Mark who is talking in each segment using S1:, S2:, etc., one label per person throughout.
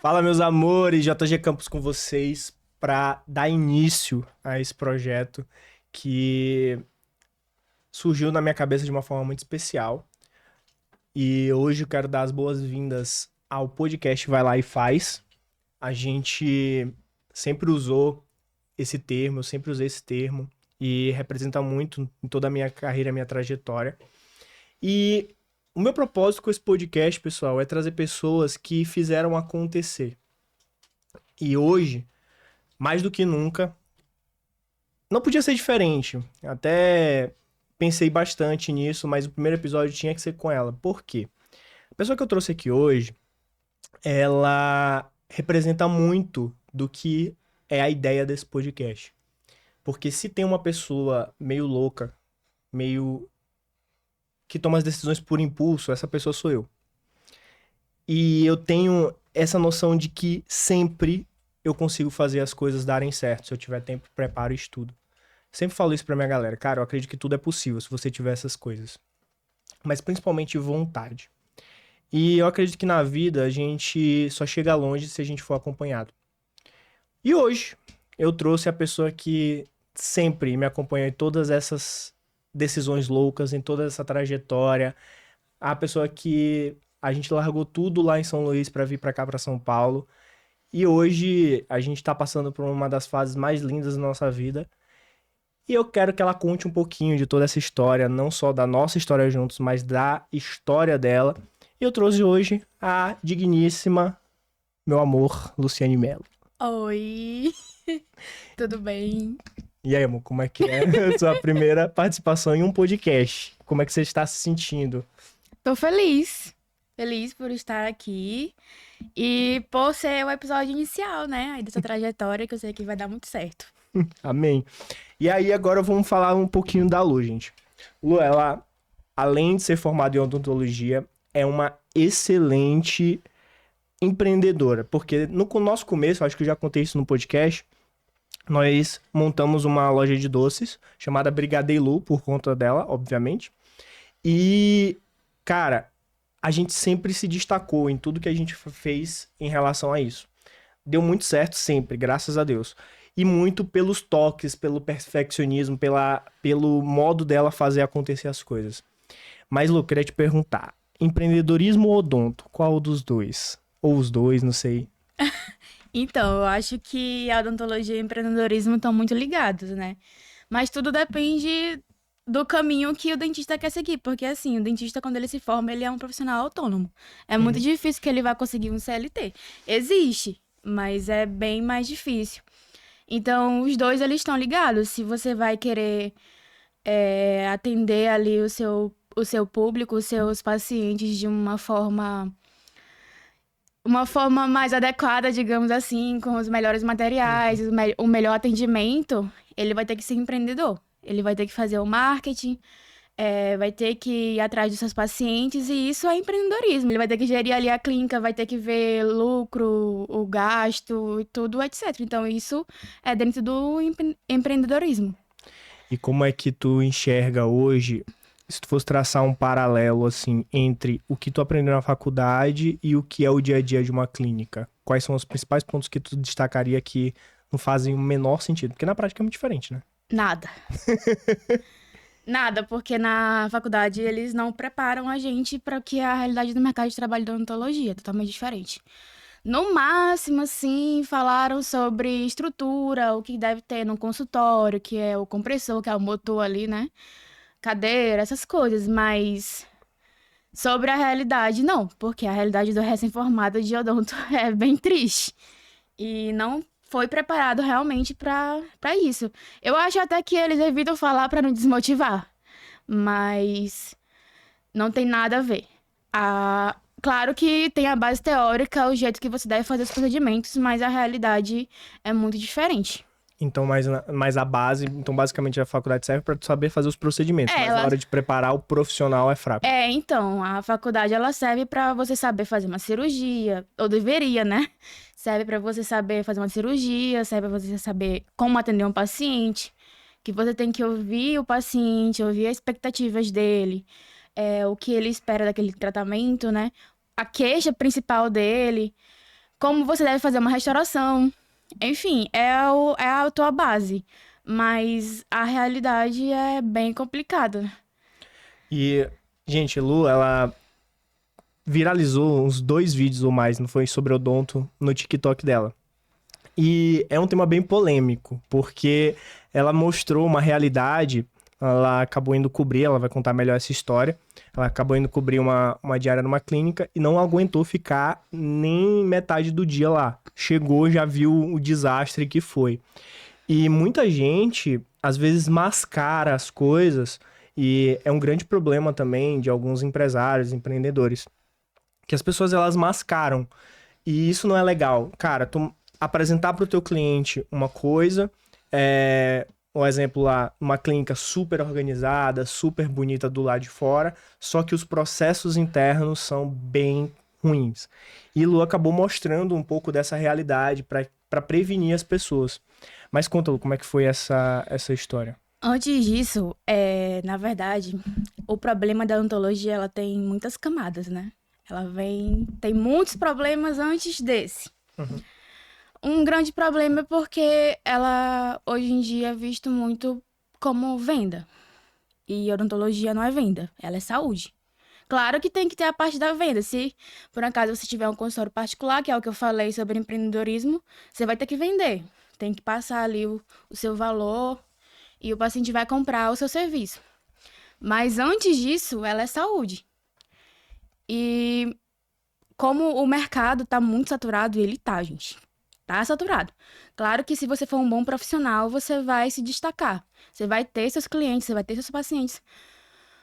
S1: Fala, meus amores, JG Campos com vocês para dar início a esse projeto que surgiu na minha cabeça de uma forma muito especial. E hoje eu quero dar as boas-vindas ao podcast Vai Lá e Faz. A gente sempre usou esse termo, eu sempre usei esse termo e representa muito em toda a minha carreira, a minha trajetória. E o meu propósito com esse podcast, pessoal, é trazer pessoas que fizeram acontecer. E hoje, mais do que nunca, não podia ser diferente. Até pensei bastante nisso, mas o primeiro episódio tinha que ser com ela. Por quê? A pessoa que eu trouxe aqui hoje, ela representa muito do que é a ideia desse podcast. Porque se tem uma pessoa meio louca, meio que toma as decisões por impulso, essa pessoa sou eu. E eu tenho essa noção de que sempre eu consigo fazer as coisas darem certo, se eu tiver tempo, preparo e estudo. Sempre falo isso pra minha galera. Cara, eu acredito que tudo é possível se você tiver essas coisas. Mas principalmente vontade. E eu acredito que na vida a gente só chega longe se a gente for acompanhado. E hoje eu trouxe a pessoa que sempre me acompanhou em todas essas decisões loucas, em toda essa trajetória. A pessoa que a gente largou tudo lá em São Luís pra vir pra cá, pra São Paulo. E hoje a gente tá passando por uma das fases mais lindas da nossa vida. E eu quero que ela conte um pouquinho de toda essa história, não só da nossa história juntos, mas da história dela. E eu trouxe hoje a digníssima, meu amor, Luciane Mello.
S2: Oi, tudo bem?
S1: E aí, amor, como é que é a sua primeira participação em um podcast? Como é que você está se sentindo?
S2: Tô feliz por estar aqui e por ser o episódio inicial, né, aí dessa trajetória que eu sei que vai dar muito certo.
S1: Amém. E aí, agora vamos falar um pouquinho da Lu, gente. Lu, ela, além de ser formada em odontologia, é uma excelente empreendedora, porque no nosso começo, acho que eu já contei isso no podcast, nós montamos uma loja de doces chamada Brigadeilu, por conta dela, obviamente. E, cara, a gente sempre se destacou em tudo que a gente fez em relação a isso. Deu muito certo sempre, graças a Deus. E muito pelos toques, pelo perfeccionismo, pelo modo dela fazer acontecer as coisas. Mas, Lu, queria te perguntar: empreendedorismo ou odonto? Qual dos dois? Ou os dois, não sei.
S2: Então, eu acho que a odontologia e o empreendedorismo estão muito ligados, né? Mas tudo depende do caminho que o dentista quer seguir, porque assim, o dentista quando ele se forma, ele é um profissional autônomo. É muito
S1: Uhum.
S2: difícil que ele vá conseguir um CLT. Existe, mas é bem mais difícil. Então, os dois eles estão ligados. Se você vai querer atender ali o seu público, os seus pacientes de uma forma mais adequada, digamos assim, com os melhores materiais,
S1: Uhum.
S2: o melhor atendimento, ele vai ter que ser empreendedor. Ele vai ter que fazer o marketing, vai ter que ir atrás dos seus pacientes, e isso é empreendedorismo. Ele vai ter que gerir ali a clínica, vai ter que ver lucro, o gasto e tudo, etc. Então, isso é dentro do empreendedorismo.
S1: E como é que tu enxerga hoje, se tu fosse traçar um paralelo, assim, entre o que tu aprendeu na faculdade e o que é o dia a dia de uma clínica? Quais são os principais pontos que tu destacaria que não fazem o menor sentido? Porque na prática é muito diferente, né?
S2: Nada. Nada, porque na faculdade eles não preparam a gente para o que é a realidade do mercado de trabalho da odontologia, é totalmente diferente. No máximo, assim, falaram sobre estrutura, o que deve ter no consultório, que é o compressor, que é o motor ali, né? Cadeira, essas coisas, mas sobre a realidade, não, porque a realidade do recém-formado de odonto é bem triste. E não foi preparado realmente para isso. Eu acho até que eles evitam falar para não desmotivar, mas não tem nada a ver. Claro que tem a base teórica, o jeito que você deve fazer os procedimentos, mas a realidade é muito diferente.
S1: Então, mais a base, então basicamente a faculdade serve pra tu saber fazer os procedimentos,
S2: É,
S1: mas na
S2: ela,
S1: hora de preparar o profissional é fraco.
S2: então, a faculdade ela serve para você saber fazer uma cirurgia, ou deveria, né? Serve para você saber fazer uma cirurgia, serve para você saber como atender um paciente, que você tem que ouvir o paciente, ouvir as expectativas dele, o que ele espera daquele tratamento, né? A queixa principal dele, como você deve fazer uma restauração. Enfim, é a tua base. Mas a realidade é bem complicada.
S1: E, gente, Lu, ela viralizou uns 2 vídeos ou mais, não foi, sobre odonto no TikTok dela. E é um tema bem polêmico, porque ela mostrou uma realidade, ela acabou indo cobrir, ela vai contar melhor essa história, ela acabou indo cobrir uma diária numa clínica e não aguentou ficar nem metade do dia lá. Chegou, já viu o desastre que foi. E muita gente, às vezes, mascara as coisas, e é um grande problema também de alguns empresários, empreendedores, que as pessoas, elas mascaram. E isso não é legal. Cara, tu apresentar para o teu cliente uma coisa, um exemplo lá, uma clínica super organizada, super bonita do lado de fora, só que os processos internos são bem ruins. E Lu acabou mostrando um pouco dessa realidade para prevenir as pessoas. Mas conta, Lu, como é que foi essa história?
S2: Antes disso, na verdade, o problema da odontologia, ela tem muitas camadas, né? Tem muitos problemas antes desse.
S1: Uhum.
S2: Um grande problema é porque ela, hoje em dia, é visto muito como venda. E odontologia não é venda, ela é saúde. Claro que tem que ter a parte da venda. Se, por acaso, você tiver um consultório particular, que é o que eu falei sobre empreendedorismo, você vai ter que vender. Tem que passar ali o seu valor e o paciente vai comprar o seu serviço. Mas antes disso, ela é saúde. E como o mercado tá muito saturado, e ele tá, gente. Tá saturado. Claro que se você for um bom profissional, você vai se destacar. Você vai ter seus clientes, você vai ter seus pacientes.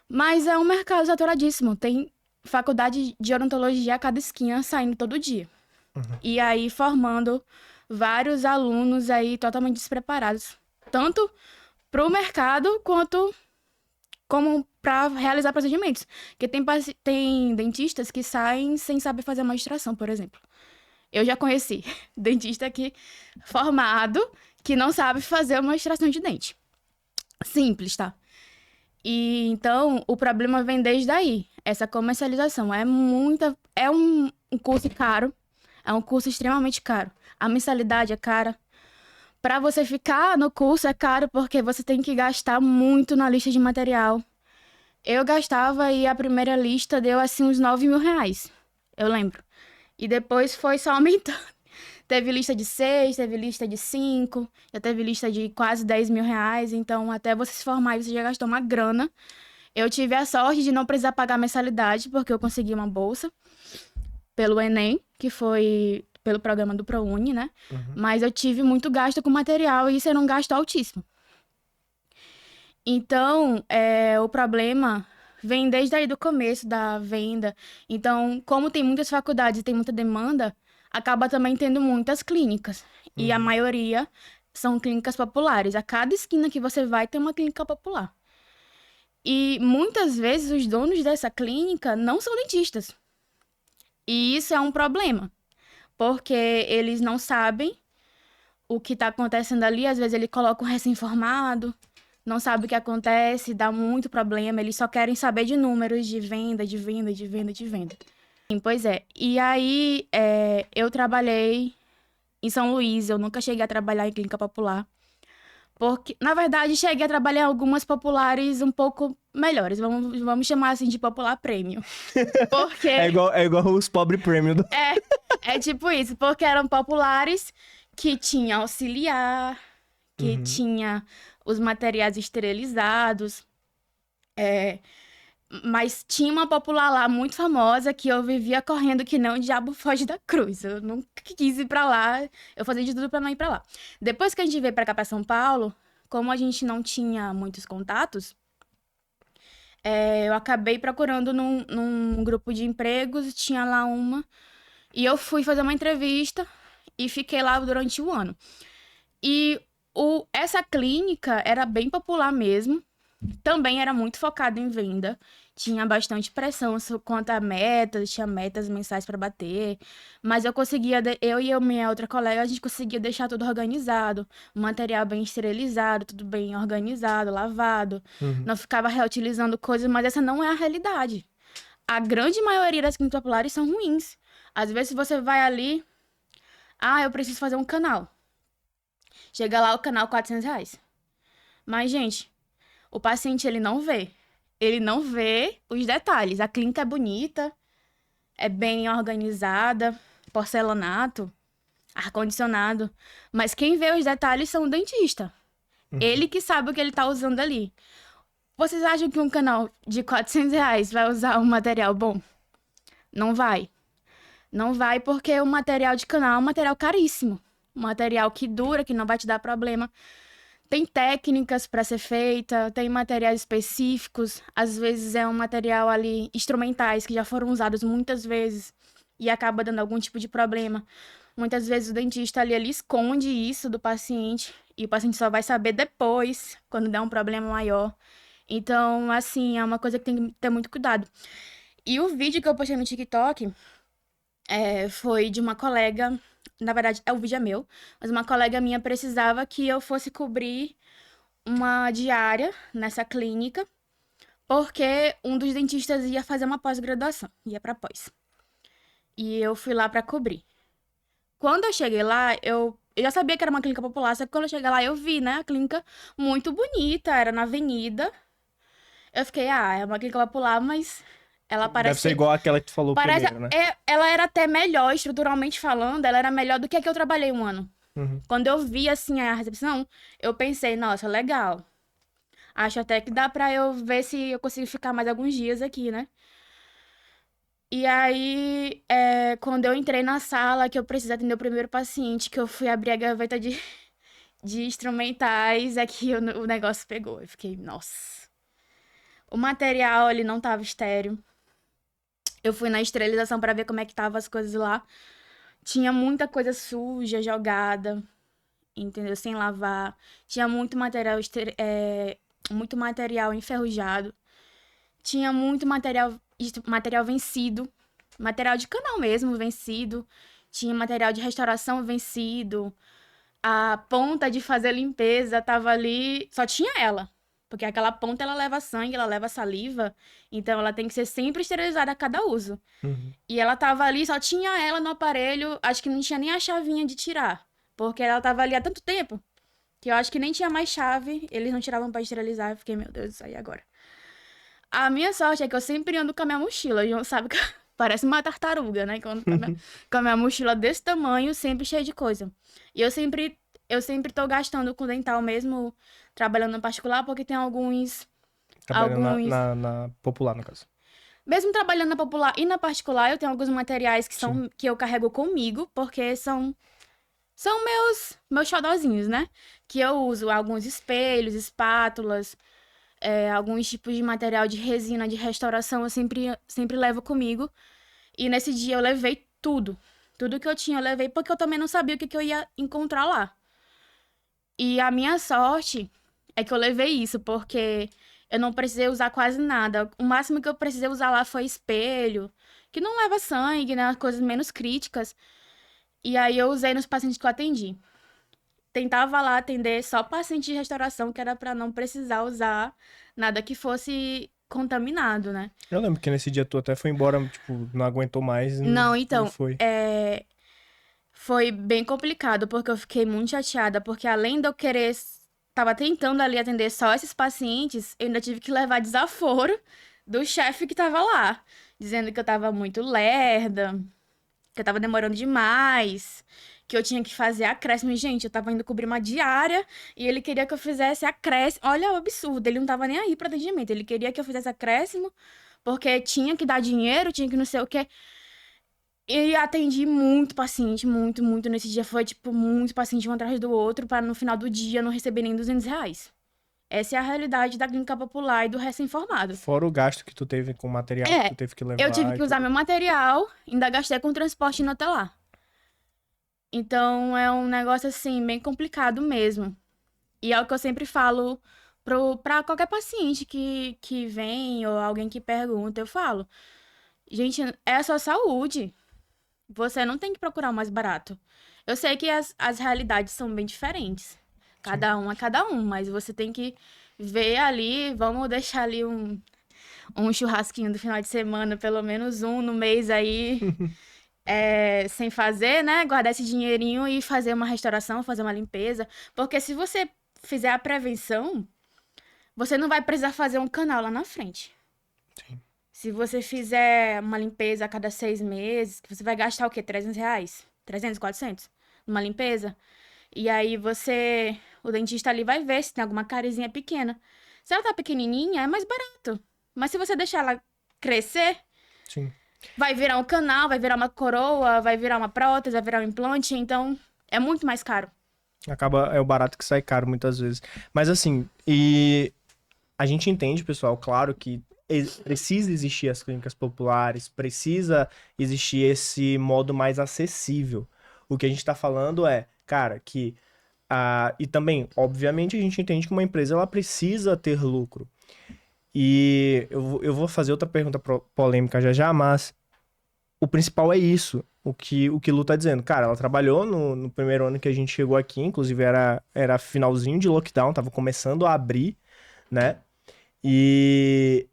S2: Mas é um mercado saturadíssimo. Tem faculdade de odontologia a cada esquina saindo todo dia. E aí formando vários alunos aí totalmente despreparados. Tanto para o mercado quanto como para realizar procedimentos. Porque tem dentistas que saem sem saber fazer uma extração, por exemplo. Eu já conheci dentista formado que não sabe fazer uma extração de dente. Simples, tá? E então o problema vem desde aí. Essa comercialização é um curso caro, é um curso extremamente caro. A mensalidade é cara. Para você ficar no curso é caro porque você tem que gastar muito na lista de material. Eu gastava e a primeira lista deu assim uns 9 mil reais. Eu lembro. E depois foi só aumentando. Teve lista de 6, teve lista de 5, já teve lista de quase 10 mil reais. Então, até você se formar, você já gastou uma grana. Eu tive a sorte de não precisar pagar mensalidade, porque eu consegui uma bolsa pelo Enem, que foi pelo programa do ProUni, né? Uhum. Mas eu tive muito gasto com material e isso era um gasto altíssimo. Então, o problema vem desde aí do começo da venda. Então, como tem muitas faculdades e tem muita demanda, acaba também tendo muitas clínicas. Uhum. E a maioria são clínicas populares. A cada esquina que você vai tem uma clínica popular. E muitas vezes os donos dessa clínica não são dentistas. E isso é um problema, porque eles não sabem o que está acontecendo ali. Às vezes ele coloca um recém-formado, não sabe o que acontece, dá muito problema. Eles só querem saber de números de venda, de venda, de venda, de venda. Pois é. E aí, eu trabalhei em São Luís. Eu nunca cheguei a trabalhar em clínica popular. Porque, na verdade, cheguei a trabalhar em algumas populares um pouco melhores. Vamos chamar assim de popular premium. Porque...
S1: é igual os pobres premium.
S2: É tipo isso. Porque eram populares que tinha auxiliar, que tinha os materiais esterilizados. Mas tinha uma popular lá muito famosa que eu vivia correndo que nem o diabo foge da cruz. Eu nunca quis ir pra lá, eu fazia de tudo pra não ir pra lá. Depois que a gente veio pra cá, pra São Paulo, como a gente não tinha muitos contatos, eu acabei procurando num grupo de empregos, tinha lá uma, e eu fui fazer uma entrevista e fiquei lá durante um ano. E essa clínica era bem popular mesmo, também era muito focado em venda, tinha bastante pressão quanto a metas, tinha metas mensais para bater, mas eu e minha outra colega, a gente conseguia deixar tudo organizado, o material bem esterilizado, tudo bem organizado, lavado, não ficava reutilizando coisas, mas essa não é a realidade. A grande maioria das clínicas populares são ruins. Às vezes você vai ali, Ah, eu preciso fazer um canal. Chega lá, o canal R$ 400. Mas, gente, o paciente, ele não vê. Ele não vê os detalhes. A clínica é bonita, é bem organizada, porcelanato, ar-condicionado. Mas quem vê os detalhes são o dentista. Ele que sabe o que ele tá usando ali. Vocês acham que um canal de R$ 400 vai usar um material bom? Não vai. Não vai porque o material de canal é um material caríssimo. Um material que dura, que não vai te dar problema. Tem técnicas para ser feita, tem materiais específicos. Às vezes é um material ali, instrumentais, que já foram usados muitas vezes e acaba dando algum tipo de problema. Muitas vezes o dentista ali, ele esconde isso do paciente e o paciente só vai saber depois, quando der um problema maior. Então, assim, é uma coisa que tem que ter muito cuidado. E o vídeo que eu postei no TikTok foi de uma colega, na verdade, o vídeo é meu, mas uma colega minha precisava que eu fosse cobrir uma diária nessa clínica, porque um dos dentistas ia fazer uma pós-graduação, ia pra pós. E eu fui lá pra cobrir. Quando eu cheguei lá, eu já sabia que era uma clínica popular, só que quando eu cheguei lá, eu vi, né, a clínica muito bonita, era na avenida. Eu fiquei, é uma clínica popular, mas ela
S1: Deve ser
S2: parece.
S1: igual aquela que tu falou
S2: Parece.
S1: primeiro, né?
S2: Ela era até melhor, estruturalmente falando, ela era melhor do que a que eu trabalhei um ano.
S1: Uhum.
S2: Quando eu vi, assim, a recepção, eu pensei, nossa, legal. Acho até que dá pra eu ver se eu consigo ficar mais alguns dias aqui, né? E aí, quando eu entrei na sala, que eu precisei atender o primeiro paciente, que eu fui abrir a gaveta de instrumentais, é que o negócio pegou. Eu fiquei, nossa. O material, ele não tava estéreo. Eu fui na esterilização pra ver como é que tava as coisas lá. Tinha muita coisa suja jogada, entendeu? Sem lavar. Tinha muito material, muito material enferrujado. Tinha muito material vencido. Material de canal mesmo, vencido. Tinha material de restauração vencido. A ponta de fazer limpeza tava ali. Só tinha ela. Porque aquela ponta ela leva sangue, ela leva saliva. Então ela tem que ser sempre esterilizada a cada uso.
S1: Uhum.
S2: E ela tava ali, só tinha ela no aparelho. Acho que não tinha nem a chavinha de tirar. Porque ela tava ali há tanto tempo. Que eu acho que nem tinha mais chave. Eles não tiravam pra esterilizar. Eu fiquei, meu Deus, isso aí agora. A minha sorte é que eu sempre ando com a minha mochila. João sabe que parece uma tartaruga, né? Que eu ando com a minha mochila desse tamanho, sempre cheia de coisa. E eu sempre tô gastando com dental mesmo, trabalhando no particular, porque tem alguns.
S1: Trabalhando
S2: Alguns.
S1: na popular, no caso.
S2: Mesmo trabalhando na popular e na particular, eu tenho alguns materiais
S1: Sim.
S2: que eu carrego comigo, porque são meus xodozinhos, né? Que eu uso alguns espelhos, espátulas, alguns tipos de material de resina de restauração, eu sempre levo comigo. E nesse dia eu levei tudo. Tudo que eu tinha eu levei, porque eu também não sabia o que eu ia encontrar lá. E a minha sorte é que eu levei isso, porque eu não precisei usar quase nada. O máximo que eu precisei usar lá foi espelho, que não leva sangue, né? As coisas menos críticas. E aí eu usei nos pacientes que eu atendi. Tentava lá atender só paciente de restauração, que era pra não precisar usar nada que fosse contaminado, né?
S1: Eu lembro que nesse dia tu até foi embora, tipo, não aguentou mais
S2: Não,
S1: e
S2: então,
S1: foi.
S2: foi bem complicado, porque eu fiquei muito chateada, porque além de eu querer, tava tentando ali atender só esses pacientes, eu ainda tive que levar desaforo do chefe que tava lá, dizendo que eu tava muito lerda, que eu tava demorando demais, que eu tinha que fazer acréscimo. E, gente, eu tava indo cobrir uma diária e ele queria que eu fizesse acréscimo. Olha o absurdo, ele não tava nem aí pra atendimento, ele queria que eu fizesse acréscimo, porque tinha que dar dinheiro, tinha que não sei o quê. E atendi muito paciente, muito, muito. Nesse dia foi, tipo, muito paciente um atrás do outro, pra no final do dia não receber nem R$ 200. Essa é a realidade da clínica popular e do recém-formado.
S1: Fora o gasto que tu teve com o material que
S2: É,
S1: tu teve que
S2: eu tive
S1: levar e
S2: que usar
S1: tudo.
S2: meu material, ainda gastei com transporte indo até lá. Então é um negócio assim, bem complicado mesmo. E é o que eu sempre falo pra qualquer paciente que vem ou alguém que pergunta, eu falo, gente, é a sua saúde. Você não tem que procurar o mais barato. Eu sei que as realidades são bem diferentes.
S1: Sim.
S2: Cada um é cada um, mas você tem que ver ali, vamos deixar ali um churrasquinho do final de semana, pelo menos um no mês aí. sem fazer, né? Guardar esse dinheirinho e fazer uma restauração, fazer uma limpeza. Porque se você fizer a prevenção, você não vai precisar fazer um canal lá na frente.
S1: Sim.
S2: Se você fizer uma limpeza a cada 6 meses, você vai gastar o quê? R$ 300? 300, 400? Numa limpeza? E aí o dentista ali vai ver se tem alguma carizinha pequena. Se ela tá pequenininha, é mais barato. Mas se você deixar ela crescer,
S1: Sim.
S2: vai virar um canal, vai virar uma coroa, vai virar uma prótese, vai virar um implante, então é muito mais caro.
S1: É o barato que sai caro muitas vezes. Mas assim, e a gente entende, pessoal, claro que precisa existir as clínicas populares, precisa existir esse modo mais acessível. O que a gente tá falando é, cara, que e também, obviamente, a gente entende que uma empresa ela precisa ter lucro. E eu vou fazer outra pergunta polêmica já já, mas o principal é isso. O que Lu tá dizendo. Cara, ela trabalhou no primeiro ano que a gente chegou aqui, inclusive era finalzinho de lockdown, tava começando a abrir, né? E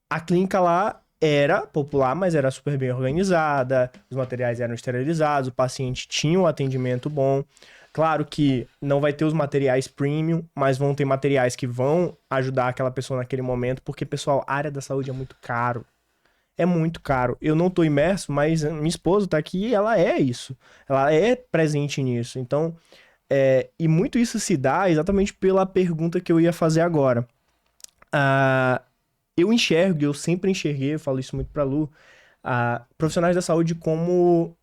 S1: a clínica lá era popular, mas era super bem organizada, os materiais eram esterilizados, o paciente tinha um atendimento bom. Claro que não vai ter os materiais premium, mas vão ter materiais que vão ajudar aquela pessoa naquele momento, porque, pessoal, a área da saúde é muito caro. É muito caro. Eu não tô imerso, mas minha esposa tá aqui e ela é isso. Ela é presente nisso. Então, e muito isso se dá exatamente pela pergunta que eu ia fazer agora. Eu enxergo, eu sempre enxerguei, eu falo isso muito pra Lu, profissionais da saúde como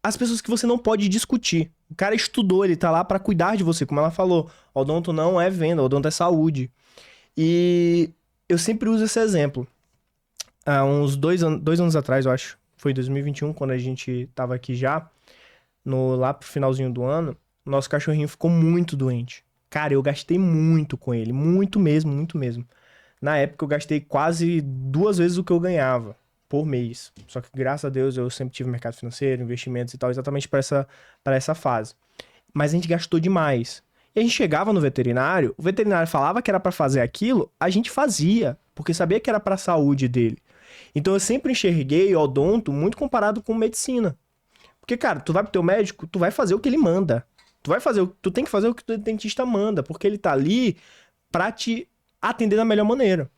S1: as pessoas que você não pode discutir. O cara estudou, ele tá lá pra cuidar de você, como ela falou. Odonto não é venda, odonto é saúde. E eu sempre uso esse exemplo. Há uns 2 anos atrás, eu acho, foi 2021, quando a gente tava aqui já, lá pro finalzinho do ano, nosso cachorrinho ficou muito doente. Cara, eu gastei muito com ele, muito mesmo, muito mesmo. Na época eu gastei quase 2 vezes o que eu ganhava por mês. Só que graças a Deus eu sempre tive mercado financeiro, investimentos e tal, exatamente para essa fase. Mas a gente gastou demais. E a gente chegava no veterinário, o veterinário falava que era para fazer aquilo, a gente fazia, porque sabia que era para a saúde dele. Então eu sempre enxerguei o odonto muito comparado com medicina. Porque, cara, tu vai pro teu médico, tu vai fazer o que ele manda. Tu tem que fazer o que o dentista manda, porque ele tá ali pra te atender da melhor maneira.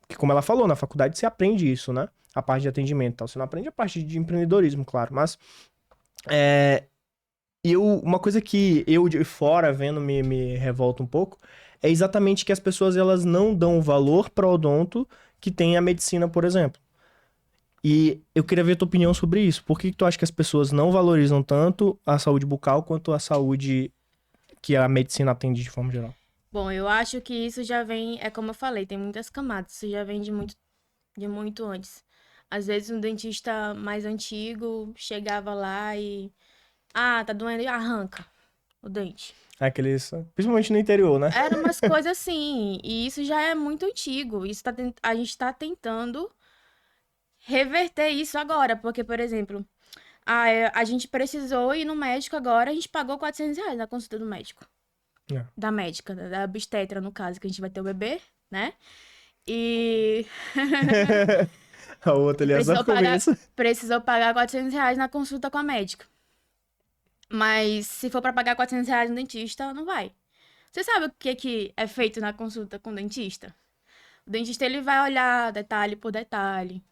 S1: Porque, como ela falou, na faculdade você aprende isso, né? A parte de atendimento e tal. Você não aprende a parte de empreendedorismo, claro. Mas, uma coisa que eu de fora vendo me revolta um pouco é exatamente que as pessoas elas não dão valor para o odonto que tem a medicina, por exemplo. E eu queria ver a tua opinião sobre isso. Por que tu acha que as pessoas não valorizam tanto a saúde bucal quanto a saúde que a medicina atende de forma geral?
S2: Bom, eu acho que isso já vem, é como eu falei, tem muitas camadas, isso já vem de muito antes. Às vezes um dentista mais antigo chegava lá e, tá doendo, e arranca o dente.
S1: Principalmente no interior, né?
S2: Eram umas coisas assim, e isso já é muito antigo. A gente tá tentando reverter isso agora, porque, por exemplo, a gente precisou ir no médico agora, a gente pagou R$ 400 na consulta do médico.
S1: É.
S2: Da médica, da obstetra, no caso, que a gente vai ter o bebê, né? E
S1: A outra ali é só começo.
S2: precisou pagar R$ 400 na consulta com a médica. Mas se for pra pagar R$ 400 no dentista, não vai. Você sabe o que é feito na consulta com o dentista? O dentista ele vai olhar detalhe por detalhe.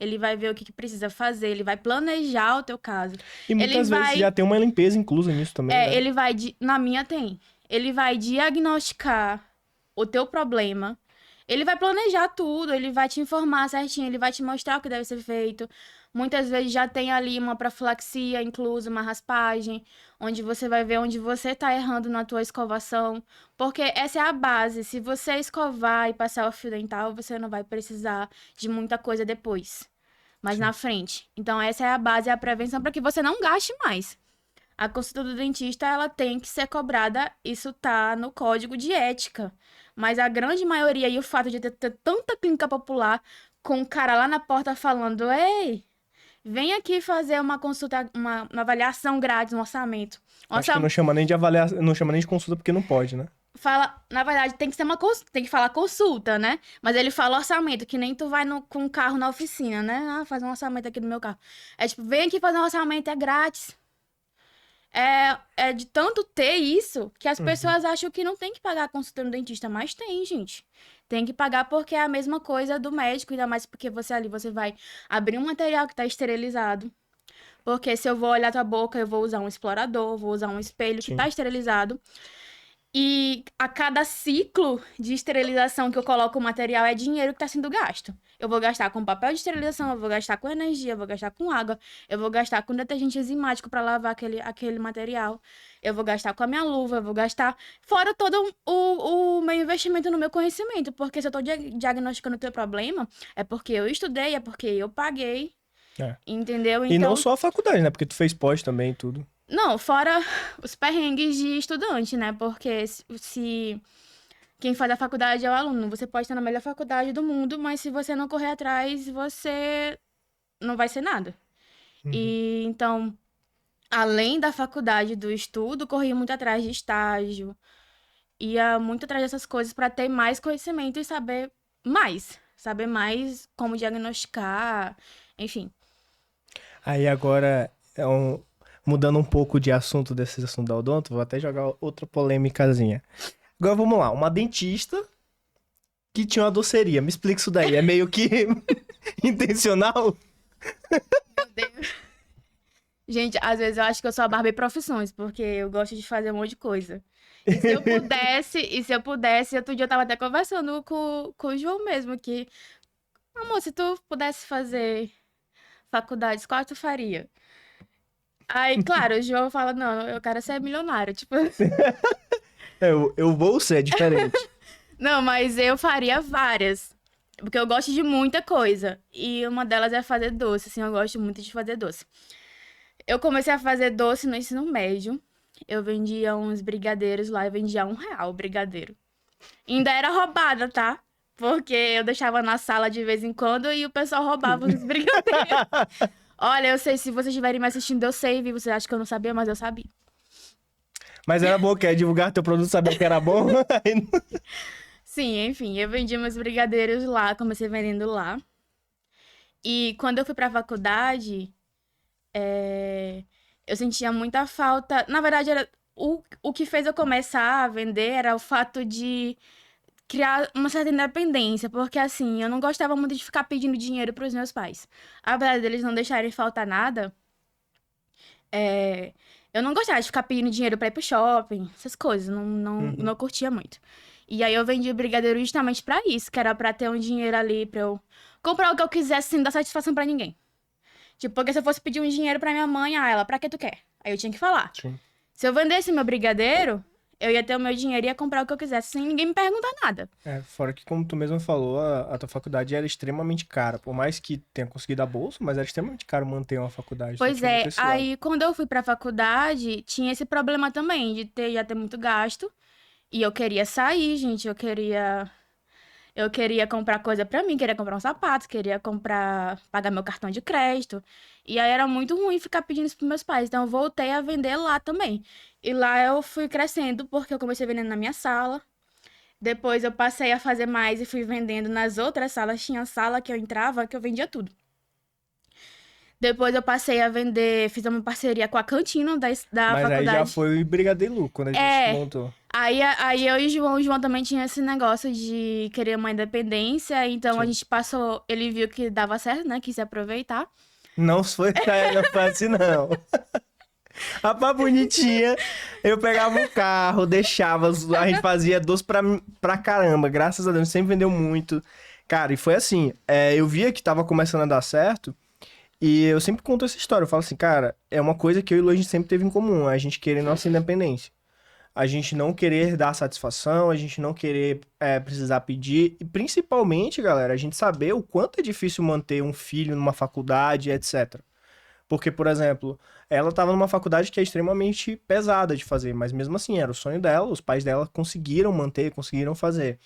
S2: Ele vai ver o que precisa fazer, ele vai planejar o teu caso.
S1: E muitas vezes já tem uma limpeza inclusa nisso também, né?
S2: Ele vai... Na minha tem. Ele vai diagnosticar o teu problema. Ele vai planejar tudo, ele vai te informar certinho, ele vai te mostrar o que deve ser feito. Muitas vezes já tem ali uma profilaxia inclusa, uma raspagem, onde você vai ver onde você tá errando na tua escovação. Porque essa é a base. Se você escovar e passar o fio dental, você não vai precisar de muita coisa depois. Mas na frente. Então essa é a base, é a prevenção para que você não gaste mais. A consulta do dentista, ela tem que ser cobrada, isso tá no código de ética. Mas a grande maioria e o fato de ter tanta clínica popular com um cara lá na porta falando, ei, vem aqui fazer uma consulta, uma avaliação grátis, um orçamento.
S1: Acho que não chama nem de avaliação, não chama nem de consulta porque não pode, né?
S2: na verdade, tem que ser tem que falar consulta, né? Mas ele fala orçamento, que nem tu vai com o carro na oficina, né? Ah, faz um orçamento aqui do meu carro. É tipo, vem aqui fazer um orçamento, é grátis. É de tanto ter isso que as pessoas acham que não tem que pagar a consulta no dentista, mas tem, gente. Tem que pagar porque é a mesma coisa do médico, ainda mais porque você vai abrir um material que tá esterilizado. Porque se eu vou olhar tua boca, eu vou usar um explorador, vou usar um espelho que
S1: Sim.
S2: tá esterilizado. E a cada ciclo de esterilização que eu coloco o material é dinheiro que está sendo gasto. Eu vou gastar com papel de esterilização, eu vou gastar com energia, eu vou gastar com água, eu vou gastar com detergente enzimático para lavar aquele material, eu vou gastar com a minha luva, eu vou gastar. Fora todo o meu investimento no meu conhecimento. Porque se eu estou diagnosticando o teu problema, é porque eu estudei, é porque eu paguei.
S1: É.
S2: Entendeu?
S1: E não
S2: Então.
S1: só a faculdade, né? Porque tu fez pós também e tudo.
S2: Não, fora os perrengues de estudante, né? Porque se quem faz a faculdade é o aluno, você pode estar na melhor faculdade do mundo, mas se você não correr atrás, você não vai ser nada.
S1: Uhum.
S2: E então, além da faculdade, do estudo, corria muito atrás de estágio, ia muito atrás dessas coisas para ter mais conhecimento e saber mais como diagnosticar, enfim.
S1: Aí agora, mudando um pouco de assunto desse assunto da odonto, vou até jogar outra polêmicazinha. Agora vamos lá, uma dentista que tinha uma doceria. Me explica isso daí. É meio que intencional?
S2: Meu Deus. Gente, às vezes eu acho que eu sou a Barbie Profissões, porque eu gosto de fazer um monte de coisa. E se eu pudesse, outro dia eu tava até conversando com o João mesmo, que, amor, se tu pudesse fazer faculdades, qual tu faria? Aí, claro, o João fala, não, eu quero ser milionário, tipo,
S1: Eu vou ser é diferente.
S2: não, mas eu faria várias, porque eu gosto de muita coisa, e uma delas é fazer doce, assim, eu gosto muito de fazer doce. Eu comecei a fazer doce no ensino médio. Eu vendia uns brigadeiros lá, eu vendia R$ 1 o brigadeiro. Ainda era roubada, tá? Porque eu deixava na sala de vez em quando e o pessoal roubava os brigadeiros. Olha, eu sei, se vocês estiverem me assistindo, eu sei, viu? Você acha que eu não sabia, mas eu sabia.
S1: Mas era bom, quer divulgar teu produto, saber que era bom. Aí
S2: Sim, enfim, eu vendia meus brigadeiros lá, comecei vendendo lá. E quando eu fui pra faculdade, é, eu sentia muita falta. Na verdade, o que fez eu começar a vender era o fato de criar uma certa independência, porque assim, eu não gostava muito de ficar pedindo dinheiro para os meus pais. Apesar deles não deixarem faltar nada, é, eu não gostava de ficar pedindo dinheiro para ir pro shopping, essas coisas,
S1: Uhum.
S2: não curtia muito. E aí eu vendi o brigadeiro justamente para isso, que era para ter um dinheiro ali para eu comprar o que eu quisesse sem dar satisfação para ninguém. Tipo, porque se eu fosse pedir um dinheiro pra minha mãe, ela, pra que tu quer? Aí eu tinha que falar.
S1: Sim.
S2: Se eu vendesse meu brigadeiro, eu ia ter o meu dinheiro e ia comprar o que eu quisesse sem ninguém me perguntar nada.
S1: Fora que, como tu mesmo falou, a tua faculdade era extremamente cara. Por mais que tenha conseguido a bolsa, mas era extremamente caro manter uma faculdade. Então
S2: Pois
S1: tinha muito
S2: é,
S1: esse lado.
S2: aí quando eu fui pra faculdade, tinha esse problema também de já ter muito gasto. E eu queria sair, gente, eu queria comprar coisa pra mim, queria comprar um sapato, queria pagar meu cartão de crédito. E aí era muito ruim ficar pedindo isso pros meus pais. Então eu voltei a vender lá também. E lá eu fui crescendo porque eu comecei vendendo na minha sala. Depois eu passei a fazer mais e fui vendendo nas outras salas. Tinha sala que eu entrava que eu vendia tudo. Depois eu passei a vender, fiz uma parceria com a cantina da
S1: Mas aí já
S2: faculdade.
S1: foi o Brigadeiro Lu, quando a gente
S2: É,
S1: montou.
S2: aí eu e o João também tinha esse negócio de querer uma independência, então a
S1: Sim.
S2: gente passou, ele viu que dava certo, né, quis aproveitar.
S1: Não foi, não foi assim, não. A pá bonitinha, eu pegava o carro, deixava, a gente fazia doce pra caramba, graças a Deus, sempre vendeu muito. Cara, e foi assim, eu via que tava começando a dar certo, e eu sempre conto essa história, eu falo assim, cara, é uma coisa que eu e o Lu, a gente sempre teve em comum, a gente querer nossa independência. A gente não querer dar satisfação, a gente não querer precisar pedir, e principalmente, galera, a gente saber o quanto é difícil manter um filho numa faculdade, etc. Porque, por exemplo, ela estava numa faculdade que é extremamente pesada de fazer, mas mesmo assim era o sonho dela, os pais dela conseguiram manter, conseguiram fazer.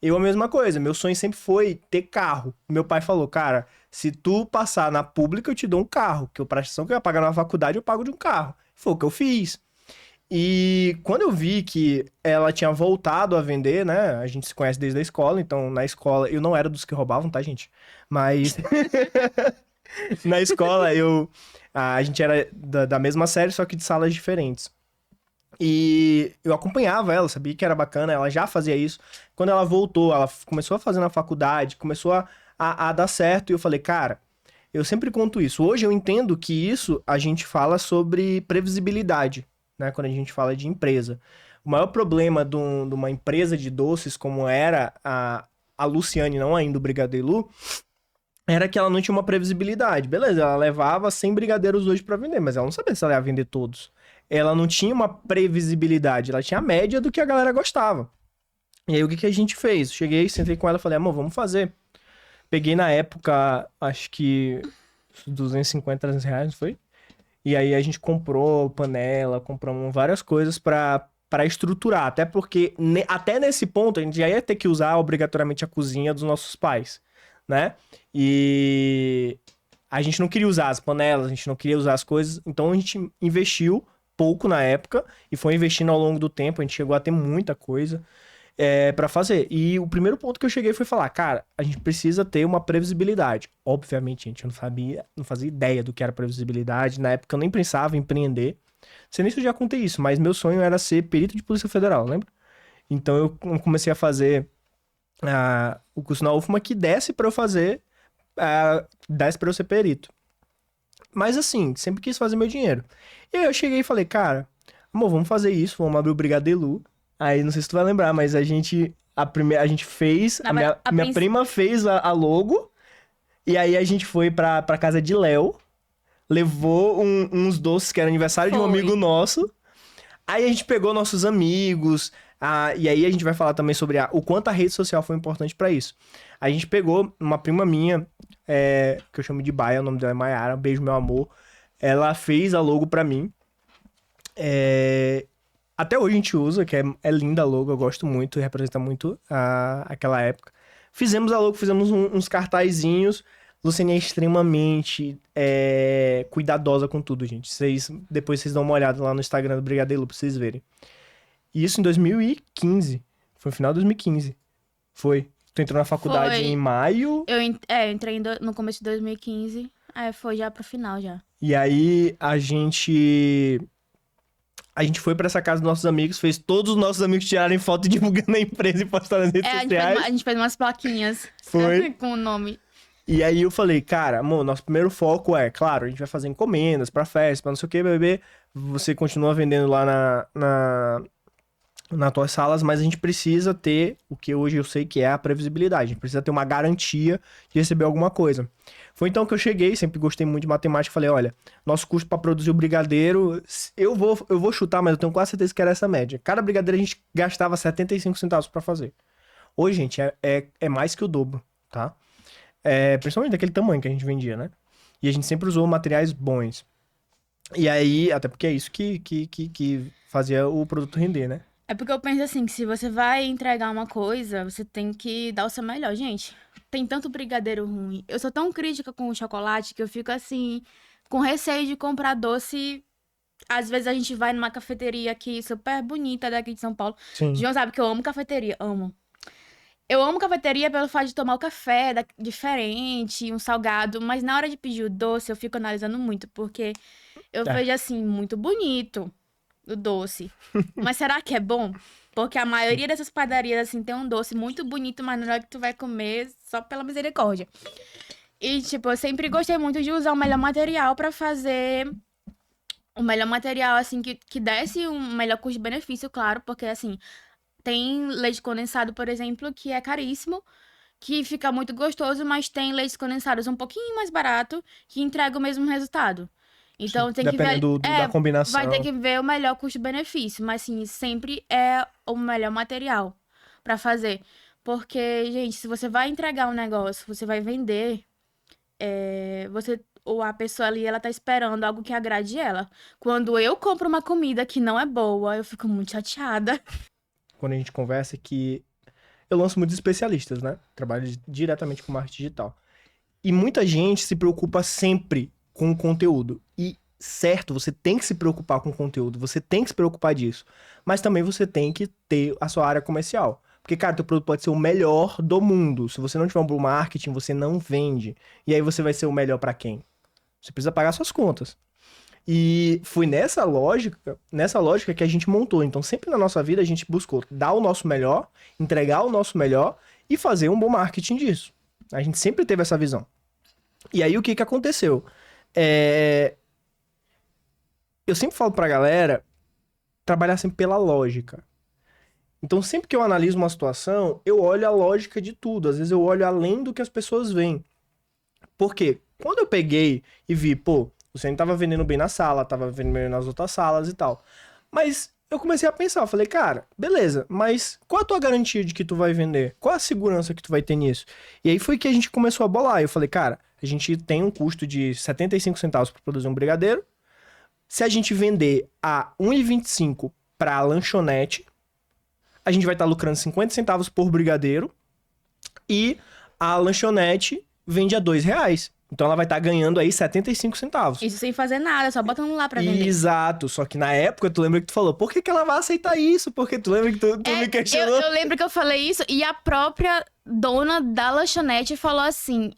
S1: Eu a mesma coisa, meu sonho sempre foi ter carro. Meu pai falou, cara, se tu passar na pública eu te dou um carro, que a prestação que eu ia pagar na faculdade eu pago de um carro. Foi o que eu fiz. E quando eu vi que ela tinha voltado a vender, né? A gente se conhece desde a escola, então na escola eu não era dos que roubavam, tá, gente? Mas na escola a gente era da mesma série, só que de salas diferentes. E eu acompanhava ela, sabia que era bacana, ela já fazia isso. Quando ela voltou, ela começou a fazer na faculdade, começou a dar certo, e eu falei, cara, eu sempre conto isso. Hoje eu entendo que isso a gente fala sobre previsibilidade, né? Quando a gente fala de empresa. O maior problema de uma empresa de doces, como era a Luciane, não ainda o Brigadeiro, era que ela não tinha uma previsibilidade. Beleza, ela levava 100 brigadeiros hoje pra vender, mas ela não sabia se ela ia vender todos. Ela não tinha uma previsibilidade, ela tinha a média do que a galera gostava. E aí o que que a gente fez? Cheguei, sentei com ela e falei, amor, vamos fazer. Peguei na época, acho que 250, 300 reais, não foi? E aí a gente comprou panela, compramos várias coisas pra estruturar. Até porque, até nesse ponto, a gente já ia ter que usar obrigatoriamente a cozinha dos nossos pais, né? E a gente não queria usar as panelas, a gente não queria usar as coisas, então a gente investiu pouco na época e foi investindo ao longo do tempo, a gente chegou a ter muita coisa para fazer. E o primeiro ponto que eu cheguei foi falar, cara, a gente precisa ter uma previsibilidade. Obviamente, gente, eu não fazia ideia do que era previsibilidade, na época eu nem pensava em empreender. Não sei nem se eu já contei isso, mas meu sonho era ser perito de Polícia Federal, lembra? Então eu comecei a fazer o curso na UFMA que desse pra eu fazer, desse pra eu ser perito. Mas assim, sempre quis fazer meu dinheiro. E aí eu cheguei e falei, cara, amor, vamos fazer isso, vamos abrir o Brigadeiro. Aí, não sei se tu vai lembrar, mas a gente fez, minha prima fez a logo, e aí a gente foi pra casa de Léo, levou uns doces que era aniversário de um amigo nosso, aí a gente pegou nossos amigos, e aí a gente vai falar também sobre o quanto a rede social foi importante pra isso. A gente pegou uma prima minha, que eu chamo de Baia, o nome dela é Mayara, beijo meu amor, ela fez a logo pra mim, até hoje a gente usa, que é linda a logo, eu gosto muito, representa muito aquela época. Fizemos a logo, fizemos uns cartazinhos. Luciane é extremamente cuidadosa com tudo, gente. Depois vocês dão uma olhada lá no Instagram do Brigadeiro pra vocês verem. E isso em 2015. Foi no final de 2015. Foi. Tu entrou na faculdade em maio.
S2: Eu entrei no começo de 2015. Aí foi já pro final já.
S1: E aí a gente foi pra essa casa dos nossos amigos, fez todos os nossos amigos tirarem foto divulgando a empresa e postar nas redes sociais.
S2: A gente fez umas plaquinhas.
S1: Foi.
S2: Com o nome.
S1: E aí eu falei, cara, amor, nosso primeiro foco claro, a gente vai fazer encomendas pra festa, pra não sei o que, bebê. Você continua vendendo lá nas tuas salas, mas a gente precisa ter o que hoje eu sei que é a previsibilidade. A gente precisa ter uma garantia de receber alguma coisa. Foi então que eu cheguei, sempre gostei muito de matemática, falei, olha, nosso custo para produzir o brigadeiro, eu vou chutar, mas eu tenho quase certeza que era essa média. Cada brigadeiro a gente gastava 75 centavos para fazer. Hoje, gente, é mais que o dobro, tá? Principalmente daquele tamanho que a gente vendia, né? E a gente sempre usou materiais bons. E aí, até porque é isso que fazia o produto render, né?
S2: É porque eu penso assim, que se você vai entregar uma coisa, você tem que dar o seu melhor. Gente, tem tanto brigadeiro ruim. Eu sou tão crítica com o chocolate que eu fico assim, com receio de comprar doce. Às vezes a gente vai numa cafeteria aqui super bonita daqui de São Paulo.
S1: Sim.
S2: João sabe que eu amo cafeteria, amo. Eu amo cafeteria pelo fato de tomar o café diferente, um salgado, mas na hora de pedir o doce eu fico analisando muito, porque eu vejo assim, muito bonito o doce. Mas será que é bom? Porque a maioria dessas padarias, assim, tem um doce muito bonito, mas na hora que tu vai comer, só pela misericórdia. E, tipo, eu sempre gostei muito de usar o melhor material pra fazer o melhor material, assim, que desse um melhor custo-benefício, claro, porque, assim, tem leite condensado, por exemplo, que é caríssimo, que fica muito gostoso, mas tem leites condensados um pouquinho mais barato, que entrega o mesmo resultado. Então tem que ver.
S1: Dependendo da combinação.
S2: Vai ter que ver o melhor custo-benefício, mas sim, sempre é o melhor material pra fazer. Porque, gente, se você vai entregar um negócio, você vai vender, ou a pessoa ali, ela tá esperando algo que agrade ela. Quando eu compro uma comida que não é boa, eu fico muito chateada.
S1: Quando a gente conversa que eu lanço muitos especialistas, né? Trabalho diretamente com marketing digital. E muita gente se preocupa sempre com o conteúdo. E certo, você tem que se preocupar com o conteúdo, você tem que se preocupar disso. Mas também você tem que ter a sua área comercial. Porque, cara, teu produto pode ser o melhor do mundo. Se você não tiver um bom marketing, você não vende. E aí você vai ser o melhor pra quem? Você precisa pagar suas contas. E foi nessa lógica que a gente montou. Então, sempre na nossa vida, a gente buscou dar o nosso melhor, entregar o nosso melhor e fazer um bom marketing disso. A gente sempre teve essa visão. E aí, o que aconteceu? Eu sempre falo pra galera trabalhar sempre pela lógica. Então, sempre que eu analiso uma situação, eu olho a lógica de tudo. Às vezes eu olho além do que as pessoas veem. Por quê? Quando eu peguei e vi, pô, você não tava vendendo bem na sala, tava vendendo bem nas outras salas e tal. Mas eu comecei a pensar, eu falei, cara, beleza, mas qual a tua garantia de que tu vai vender? Qual a segurança que tu vai ter nisso? E aí foi que a gente começou a bolar. Eu falei, cara, a gente tem um custo de 75 centavos para produzir um brigadeiro. Se a gente vender a 1,25 para lanchonete, a gente vai estar lucrando 50 centavos por brigadeiro e a lanchonete vende a R$2. Então ela vai estar ganhando aí 75 centavos.
S2: Isso sem fazer nada, só botando lá pra vender.
S1: Exato, só que na época tu lembra que tu falou, por que ela vai aceitar isso? Porque tu lembra que tu me questionou?
S2: Eu lembro que eu falei isso e a própria dona da lanchonete falou assim,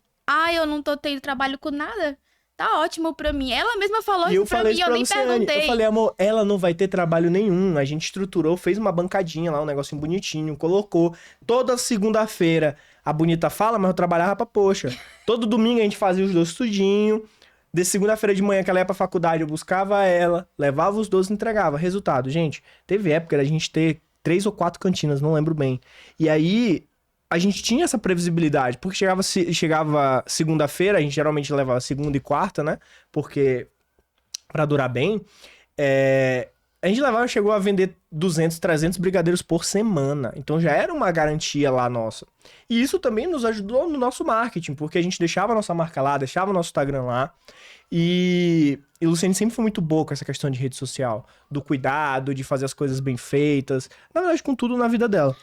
S2: eu não tô tendo trabalho com nada. Tá ótimo pra mim. Ela mesma falou isso pra mim e eu nem perguntei.
S1: Eu falei, amor, ela não vai ter trabalho nenhum. A gente estruturou, fez uma bancadinha lá, um negocinho bonitinho, colocou. Toda segunda-feira a bonita fala, mas eu trabalhava pra poxa. Todo domingo a gente fazia os doces tudinho. De segunda-feira de manhã que ela ia pra faculdade, eu buscava ela, levava os doces e entregava. Resultado, gente, teve época da gente ter 3 ou 4 cantinas, não lembro bem. E aí a gente tinha essa previsibilidade, porque chegava segunda-feira, a gente geralmente levava segunda e quarta, né? Porque pra durar bem, a gente chegou a vender 200, 300 brigadeiros por semana. Então já era uma garantia lá nossa. E isso também nos ajudou no nosso marketing, porque a gente deixava a nossa marca lá, deixava o nosso Instagram lá. E Luciane sempre foi muito boa com essa questão de rede social, do cuidado, de fazer as coisas bem feitas. Na verdade, com tudo na vida dela.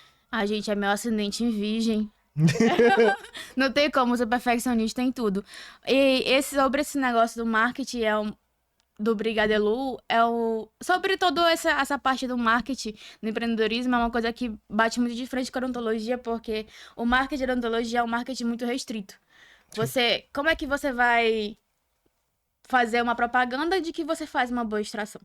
S2: Gente, é meu ascendente em virgem. Não tem como ser perfeccionista em tudo. E sobre esse negócio do marketing, do Brigadeiro, sobre toda essa parte do marketing, do empreendedorismo, é uma coisa que bate muito de frente com a odontologia, porque o marketing da odontologia é um marketing muito restrito. Como é que você vai fazer uma propaganda de que você faz uma boa extração?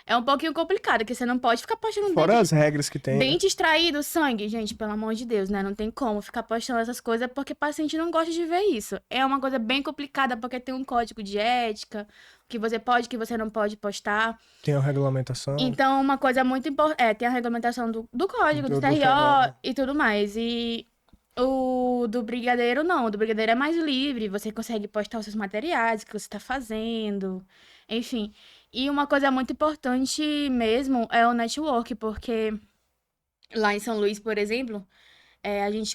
S2: É um pouquinho complicado, porque você não pode ficar postando
S1: Fora as regras que tem.
S2: Dente extraído, sangue. Gente, pelo amor de Deus, né? Não tem como ficar postando essas coisas porque o paciente não gosta de ver isso. É uma coisa bem complicada porque tem um código de ética, que você pode, que você não pode postar.
S1: Tem a regulamentação.
S2: Então, uma coisa muito importante. Tem a regulamentação do código, do TRO e tudo mais. E o do brigadeiro, não. O do brigadeiro é mais livre. Você consegue postar os seus materiais, o que você tá fazendo. Enfim. E uma coisa muito importante mesmo é o network, porque lá em São Luís, por exemplo,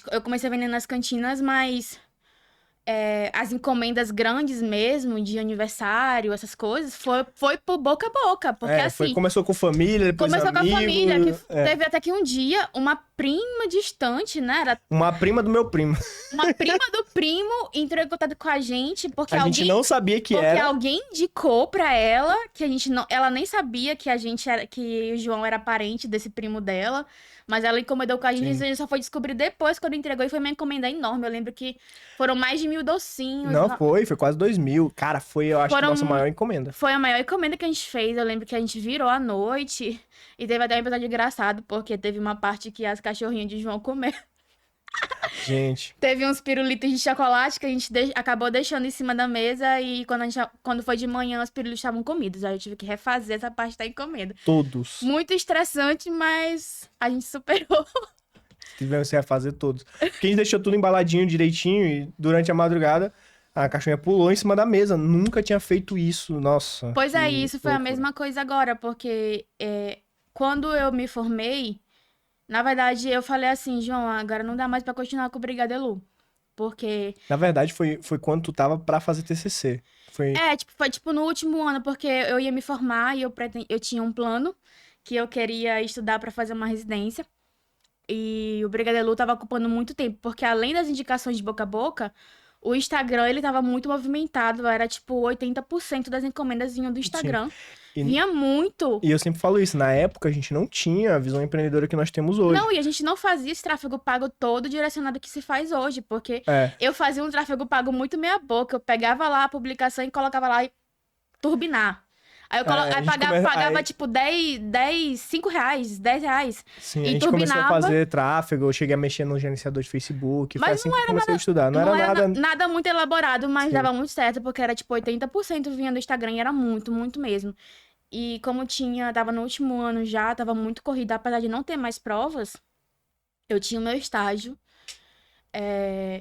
S2: eu comecei a vender nas cantinas, mas as encomendas grandes mesmo, de aniversário, essas coisas, foi por boca a boca. Porque assim.
S1: Começou com família, depois
S2: começou
S1: amigo,
S2: com a família, que teve até que um dia uma prima distante, né?
S1: Uma prima do meu primo.
S2: Uma prima do primo entrou em contato com a gente, porque
S1: a gente não sabia que era.
S2: Porque alguém indicou pra ela, que ela nem sabia que que o João era parente desse primo dela. Mas ela encomendou com a gente, e a gente só foi descobrir depois, quando entregou, e foi uma encomenda enorme. Eu lembro que foram mais de 1.000 docinhos.
S1: Não, foi quase 2.000. Cara, eu acho que a nossa maior encomenda.
S2: Foi a maior encomenda que a gente fez. Eu lembro que a gente virou à noite, e teve até um episódio engraçado, porque teve uma parte que as cachorrinhas de João comeram.
S1: Gente.
S2: Teve uns pirulitos de chocolate que a gente acabou deixando em cima da mesa, e quando foi de manhã, os pirulitos estavam comidos. Aí eu tive que refazer essa parte da encomenda.
S1: Todos.
S2: Muito estressante, mas a gente superou.
S1: Tivemos que refazer todos. Porque a gente deixou tudo embaladinho direitinho, e durante a madrugada a cachorrinha pulou em cima da mesa. Nunca tinha feito isso, nossa.
S2: Pois isso foi a mesma coisa agora, porque quando eu me formei, na verdade, eu falei assim, João, agora não dá mais pra continuar com o Brigadeiro. Porque...
S1: Na verdade, foi quando tu tava pra fazer TCC. Foi
S2: no último ano, porque eu ia me formar e eu tinha um plano que eu queria estudar pra fazer uma residência. E o Brigadeiro tava ocupando muito tempo, porque além das indicações de boca a boca, O Instagram, ele tava muito movimentado, era tipo 80% das encomendas vinham do Instagram.
S1: E,
S2: Vinha muito.
S1: e eu sempre falo isso, na época a gente não tinha a visão empreendedora que nós temos hoje.
S2: Não, e a gente não fazia esse tráfego pago todo direcionado que se faz hoje, porque
S1: É.
S2: eu fazia um tráfego pago muito meia boca. Eu pegava lá a publicação e colocava lá e turbinar. Aí eu
S1: A
S2: aí
S1: gente
S2: pagava
S1: aí-
S2: tipo 5 reais, 10 reais.
S1: Sim,
S2: E
S1: a gente começou a
S2: turbinava.
S1: fazer tráfego, eu cheguei a mexer no gerenciador de Facebook, foi
S2: Mas
S1: assim que eu comecei a estudar. Não
S2: Não
S1: era
S2: era
S1: nada...
S2: nada muito elaborado, mas
S1: Sim.
S2: dava muito certo, porque era tipo 80% vinha do Instagram e era muito, muito mesmo. E como tava no último ano já, tava muito corrida, apesar de não ter mais provas, eu tinha o meu estágio.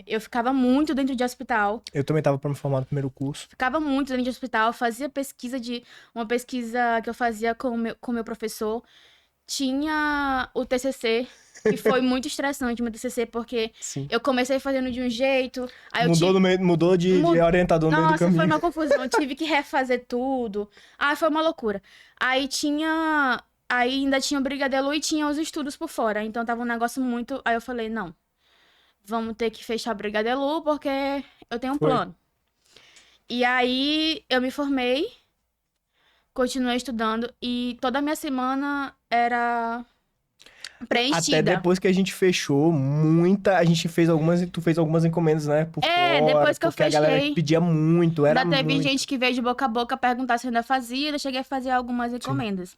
S2: Eu ficava muito dentro de hospital.
S1: Eu também tava pra me formar no primeiro curso.
S2: Ficava muito dentro de hospital, fazia uma pesquisa que eu fazia com o meu professor. Tinha o TCC, que foi muito estressante, o meu TCC, porque
S1: Sim.
S2: eu comecei fazendo de um jeito, aí eu
S1: Mudou de orientador no meio do
S2: Nossa, foi
S1: caminho.
S2: uma confusão. Eu tive que refazer tudo. Ah, foi uma loucura. Aí tinha. Aí ainda tinha o Brigadeiro e tinha os estudos por fora. Então tava um negócio muito. Aí eu falei, não. Vamos ter que fechar o Brigadeiro porque eu tenho um
S1: Foi.
S2: plano. E aí eu me formei, continuei estudando e toda a minha semana era preenchida.
S1: Até depois que a gente fechou, a gente fez tu fez algumas encomendas, né, por fora,
S2: Depois que eu
S1: porque a galera
S2: fechei.
S1: pedia muito, era
S2: Ainda teve
S1: muito.
S2: gente que veio de boca a boca perguntar se eu ainda fazia, eu cheguei a fazer algumas encomendas.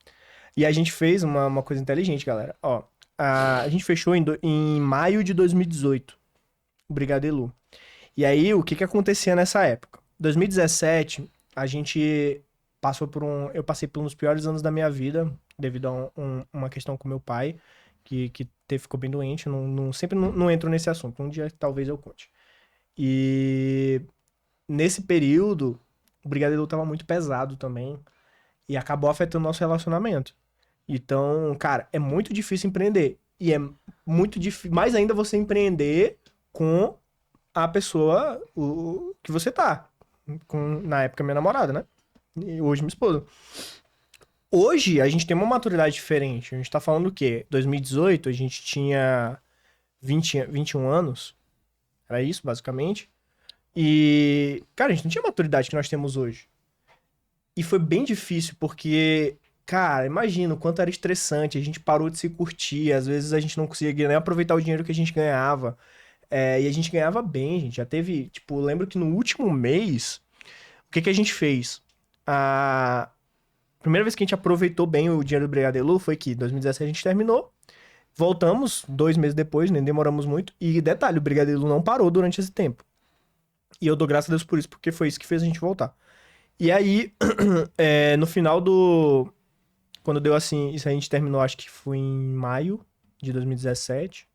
S1: E a gente fez uma coisa inteligente, galera. Ó, a gente fechou em maio de 2018, o Brigadeiro. E aí, o que que acontecia nessa época? 2017, a gente passou eu passei por um dos piores anos da minha vida, devido a uma questão com meu pai, que ficou bem doente, sempre não entro nesse assunto, um dia talvez eu conte. E nesse período, o Brigadeiro tava muito pesado também, e acabou afetando nosso relacionamento. Então, cara, é muito difícil empreender. E é muito difícil, mais ainda você empreender com a pessoa que você tá. Na época, minha namorada, né? E hoje, minha esposa. Hoje, a gente tem uma maturidade diferente. A gente tá falando o quê? 2018, a gente tinha 21 anos. Era isso, basicamente. E, cara, a gente não tinha a maturidade que nós temos hoje. E foi bem difícil, porque, cara, imagina o quanto era estressante. A gente parou de se curtir. Às vezes a gente não conseguia nem aproveitar o dinheiro que a gente ganhava. E a gente ganhava bem, gente. Já teve, tipo, eu lembro que no último mês, o que que a gente fez? A primeira vez que a gente aproveitou bem o dinheiro do Brigadeiro foi que em 2017 a gente terminou. Voltamos 2 meses depois, nem demoramos muito. E detalhe, o Brigadeiro não parou durante esse tempo. E eu dou graças a Deus por isso, porque foi isso que fez a gente voltar. E aí, no final quando deu assim, isso a gente terminou, acho que foi em maio de 2017.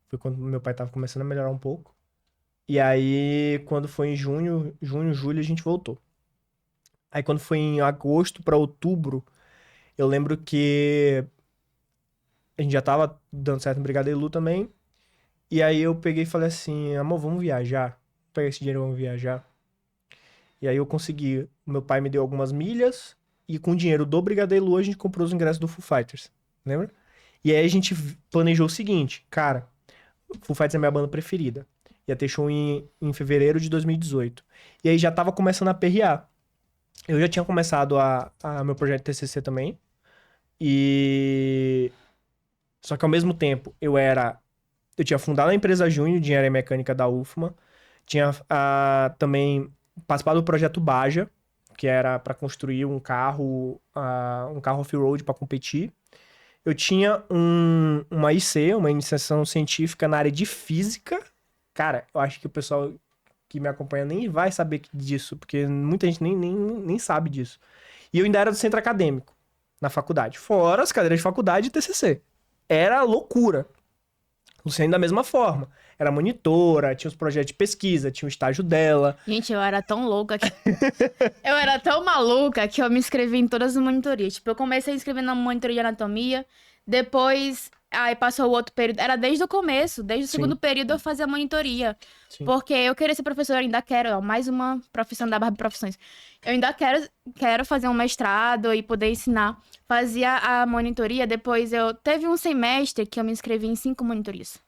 S1: Foi quando meu pai tava começando a melhorar um pouco. E aí, quando foi em junho, julho, a gente voltou. Aí quando foi em agosto pra outubro, eu lembro que a gente já tava dando certo no Brigadeiro também. E aí eu peguei e falei assim, amor, vamos viajar. Vou pegar esse dinheiro, vamos viajar. E aí eu consegui, meu pai me deu algumas milhas, e com o dinheiro do Brigadeiro a gente comprou os ingressos do Foo Fighters, lembra? E aí a gente planejou o seguinte, cara, Foo Fighters é minha banda preferida. Ia ter show em fevereiro de 2018. E aí já tava começando a perrear. Eu já tinha começado meu projeto TCC também. Só que ao mesmo tempo, eu tinha fundado a empresa Júnior de Engenharia Mecânica da UFMA. Tinha também participado do projeto Baja, que era para construir um carro off-road para competir. Eu tinha uma IC, uma iniciação científica na área de física. Cara, eu acho que o pessoal que me acompanha nem vai saber disso, porque muita gente nem sabe disso. E eu ainda era do centro acadêmico, na faculdade. Fora as cadeiras de faculdade e TCC. Era loucura. Luciane da mesma forma. Era monitora, tinha os projetos de pesquisa, tinha o estágio dela.
S2: Gente, eu era tão louca que... eu era tão maluca que eu me inscrevi em todas as monitorias. Tipo, eu comecei a inscrever na monitoria de anatomia, depois... Aí passou o outro período. Era desde o começo, desde o segundo período eu fazia monitoria. Sim. Porque eu queria ser professora, ainda quero, mais uma profissão da Barbie Profissões. Eu ainda quero fazer um mestrado e poder ensinar. Fazia a monitoria, depois teve um semestre que eu me inscrevi em 5 monitorias.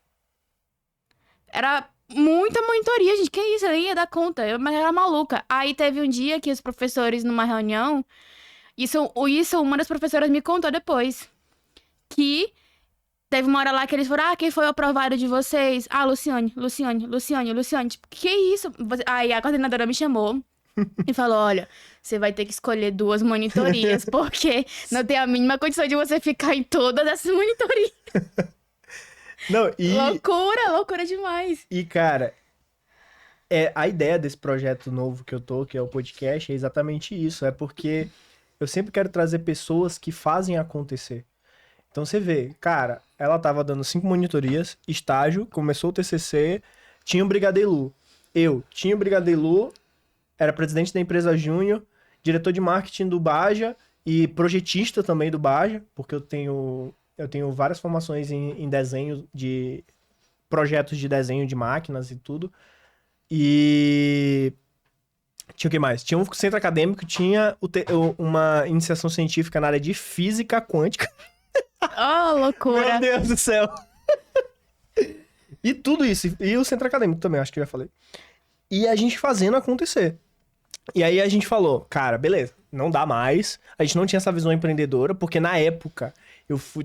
S2: Era Muita monitoria, gente. Que isso? Eu nem ia dar conta. Mas era maluca. Aí teve um dia que os professores, numa reunião, isso uma das professoras me contou depois. Que teve uma hora lá que eles falaram, quem foi o aprovado de vocês? Luciane. Tipo, que isso? Aí a coordenadora me chamou e falou, olha, você vai ter que escolher 2 monitorias, porque não tem a mínima condição de você ficar em todas essas monitorias.
S1: Não,
S2: Loucura demais.
S1: E, cara, a ideia desse projeto novo que eu tô, que é o podcast, é exatamente isso. É porque eu sempre quero trazer pessoas que fazem acontecer. Então você vê, cara, ela tava dando 5 monitorias, estágio, começou o TCC, tinha o Brigadeilu. Eu tinha o Brigadeilu, era presidente da empresa Júnior, diretor de marketing do Baja e projetista também do Baja, porque eu tenho várias formações em desenho de projetos de desenho de máquinas e tudo. E tinha o que mais? Tinha um centro acadêmico, tinha uma iniciação científica na área de física quântica.
S2: Loucura.
S1: Meu Deus do céu. E tudo isso. E o centro acadêmico também, acho que eu já falei. E a gente fazendo acontecer. E aí a gente falou, cara, beleza, não dá mais. A gente não tinha essa visão empreendedora, porque na época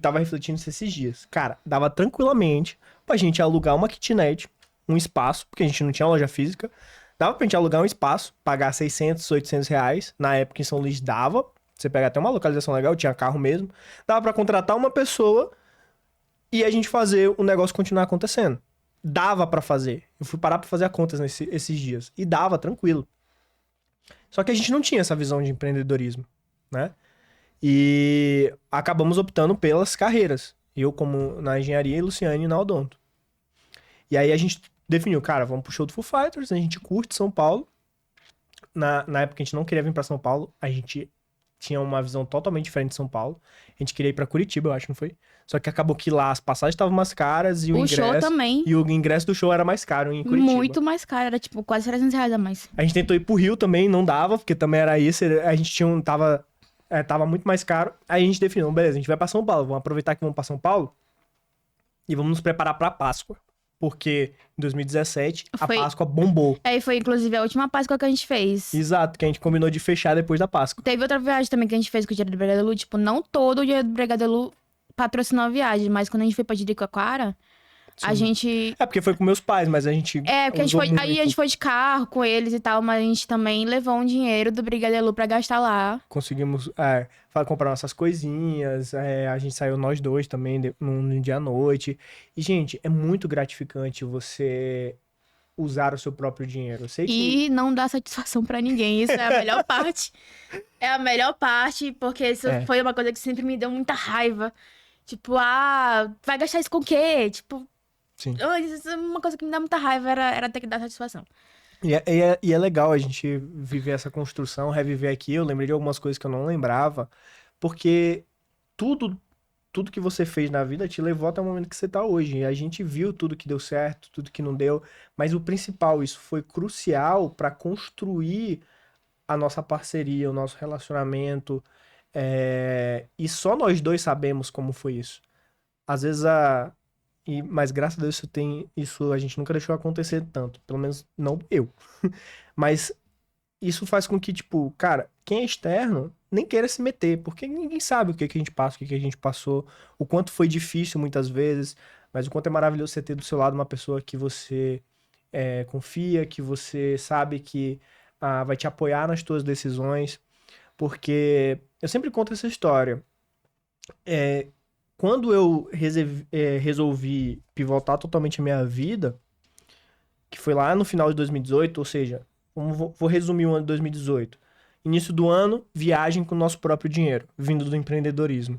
S1: tava refletindo isso esses dias. Cara, dava tranquilamente pra gente alugar uma kitnet, um espaço, porque a gente não tinha loja física. Dava pra gente alugar um espaço, pagar 600, 800 reais. Na época em São Luís dava. Você pega até uma localização legal, tinha carro mesmo. Dava pra contratar uma pessoa e a gente fazer o negócio continuar acontecendo. Dava pra fazer. Eu fui parar pra fazer a contas esses dias. E dava, tranquilo. Só que a gente não tinha essa visão de empreendedorismo, né? E acabamos optando pelas carreiras. Eu como na engenharia e Luciane na odonto. E aí a gente definiu, cara, vamos pro show do Foo Fighters, a gente curte São Paulo. Na época a gente não queria vir pra São Paulo, a gente tinha uma visão totalmente diferente de São Paulo. A gente queria ir pra Curitiba, eu acho, não foi? Só que acabou que lá as passagens estavam mais caras e o ingresso...
S2: show também.
S1: E o ingresso do show era mais caro em Curitiba.
S2: Muito mais caro, era tipo quase 300 reais a mais.
S1: A gente tentou ir pro Rio também, não dava, porque também era isso. A gente tava muito mais caro. Aí a gente definiu, beleza, a gente vai pra São Paulo. Vamos aproveitar que vamos pra São Paulo e vamos nos preparar pra Páscoa. Porque em 2017 a Páscoa bombou.
S2: E foi inclusive a última Páscoa que a gente fez.
S1: Exato, que a gente combinou de fechar depois da Páscoa.
S2: Teve outra viagem também que a gente fez com o Dia do Brigadeiro. Tipo, não todo o Dia do Brigadeiro patrocinou a viagem, mas quando a gente foi pra Jericoacoara, a gente...
S1: porque foi com meus pais, mas a gente...
S2: porque a gente foi de carro com eles e tal, mas a gente também levou um dinheiro do Brigadeiro pra gastar lá.
S1: Conseguimos comprar nossas coisinhas, a gente saiu nós dois também num dia à noite. E, gente, é muito gratificante você usar o seu próprio dinheiro. Eu sei que...
S2: E não dá satisfação pra ninguém, isso é a melhor parte. É a melhor parte, porque isso foi uma coisa que sempre me deu muita raiva. Tipo, vai gastar isso com o quê? Tipo...
S1: Sim.
S2: Isso é uma coisa que me dá muita raiva, era ter que dar satisfação.
S1: E é legal a gente viver essa construção, reviver aqui. Eu lembrei de algumas coisas que eu não lembrava, porque tudo que você fez na vida te levou até o momento que você tá hoje. E a gente viu tudo que deu certo, tudo que não deu, mas o principal, isso foi crucial para construir a nossa parceria, o nosso relacionamento. E só nós dois sabemos como foi isso. Às vezes mas graças a Deus isso a gente nunca deixou acontecer tanto. Pelo menos não eu. Mas isso faz com que, tipo, cara, quem é externo nem queira se meter. Porque ninguém sabe o que a gente passa, o que a gente passou. O quanto foi difícil muitas vezes. Mas o quanto é maravilhoso você ter do seu lado uma pessoa que você confia, que você sabe que vai te apoiar nas suas decisões. Porque eu sempre conto essa história. Quando eu resolvi pivotar totalmente a minha vida, que foi lá no final de 2018, ou seja, vou resumir o ano de 2018. Início do ano, viagem com o nosso próprio dinheiro, vindo do empreendedorismo.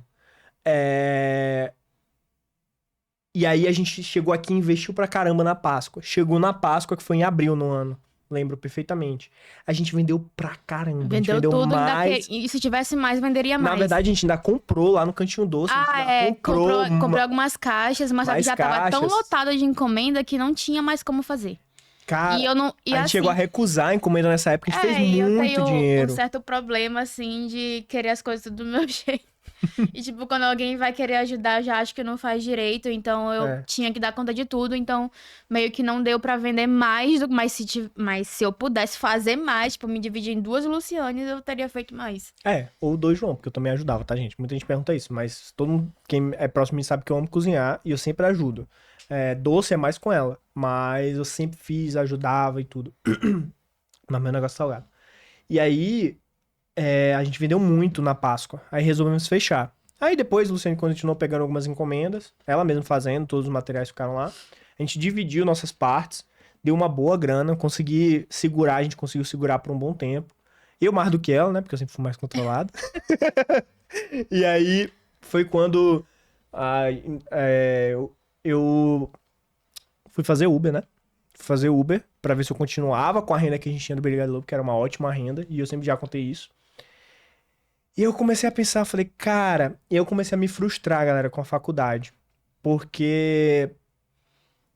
S1: E aí a gente chegou aqui e investiu pra caramba na Páscoa. Chegou na Páscoa, que foi em abril no ano. Lembro perfeitamente. A gente vendeu pra caramba.
S2: Vendeu tudo. Mais. E se tivesse mais, venderia mais.
S1: Na verdade, a gente ainda comprou lá no Cantinho Doce.
S2: Comprou algumas caixas, mas já tava tão lotado de encomenda que não tinha mais como fazer.
S1: Cara, a gente chegou a recusar a encomenda nessa época. A gente fez muito dinheiro.
S2: Um certo problema, assim, de querer as coisas do meu jeito. E, tipo, quando alguém vai querer ajudar, eu já acho que não faz direito. Então, eu
S1: É.
S2: tinha que dar conta de tudo. Então, meio que não deu pra vender mais. Mas se eu pudesse fazer mais, tipo, me dividir em duas Lucianes, eu teria feito mais.
S1: Ou dois João, porque eu também ajudava, tá, gente? Muita gente pergunta isso, mas todo mundo, quem é próximo de mim sabe que eu amo cozinhar e eu sempre ajudo. Doce é mais com ela, mas eu sempre fiz, ajudava e tudo. Mas meu negócio é salgado. E aí, a gente vendeu muito na Páscoa. Aí resolvemos fechar. Aí depois, Luciane continuou pegando algumas encomendas, ela mesma fazendo, todos os materiais ficaram lá. A gente dividiu nossas partes, deu uma boa grana, a gente conseguiu segurar por um bom tempo. Eu mais do que ela, né? Porque eu sempre fui mais controlado. E aí foi quando ah, eu fui fazer Uber, né? Fui fazer Uber pra ver se eu continuava com a renda que a gente tinha do Brigado Lobo, que era uma ótima renda, e eu sempre já contei isso. E eu comecei a pensar, falei, cara, eu comecei a me frustrar, galera, com a faculdade. Porque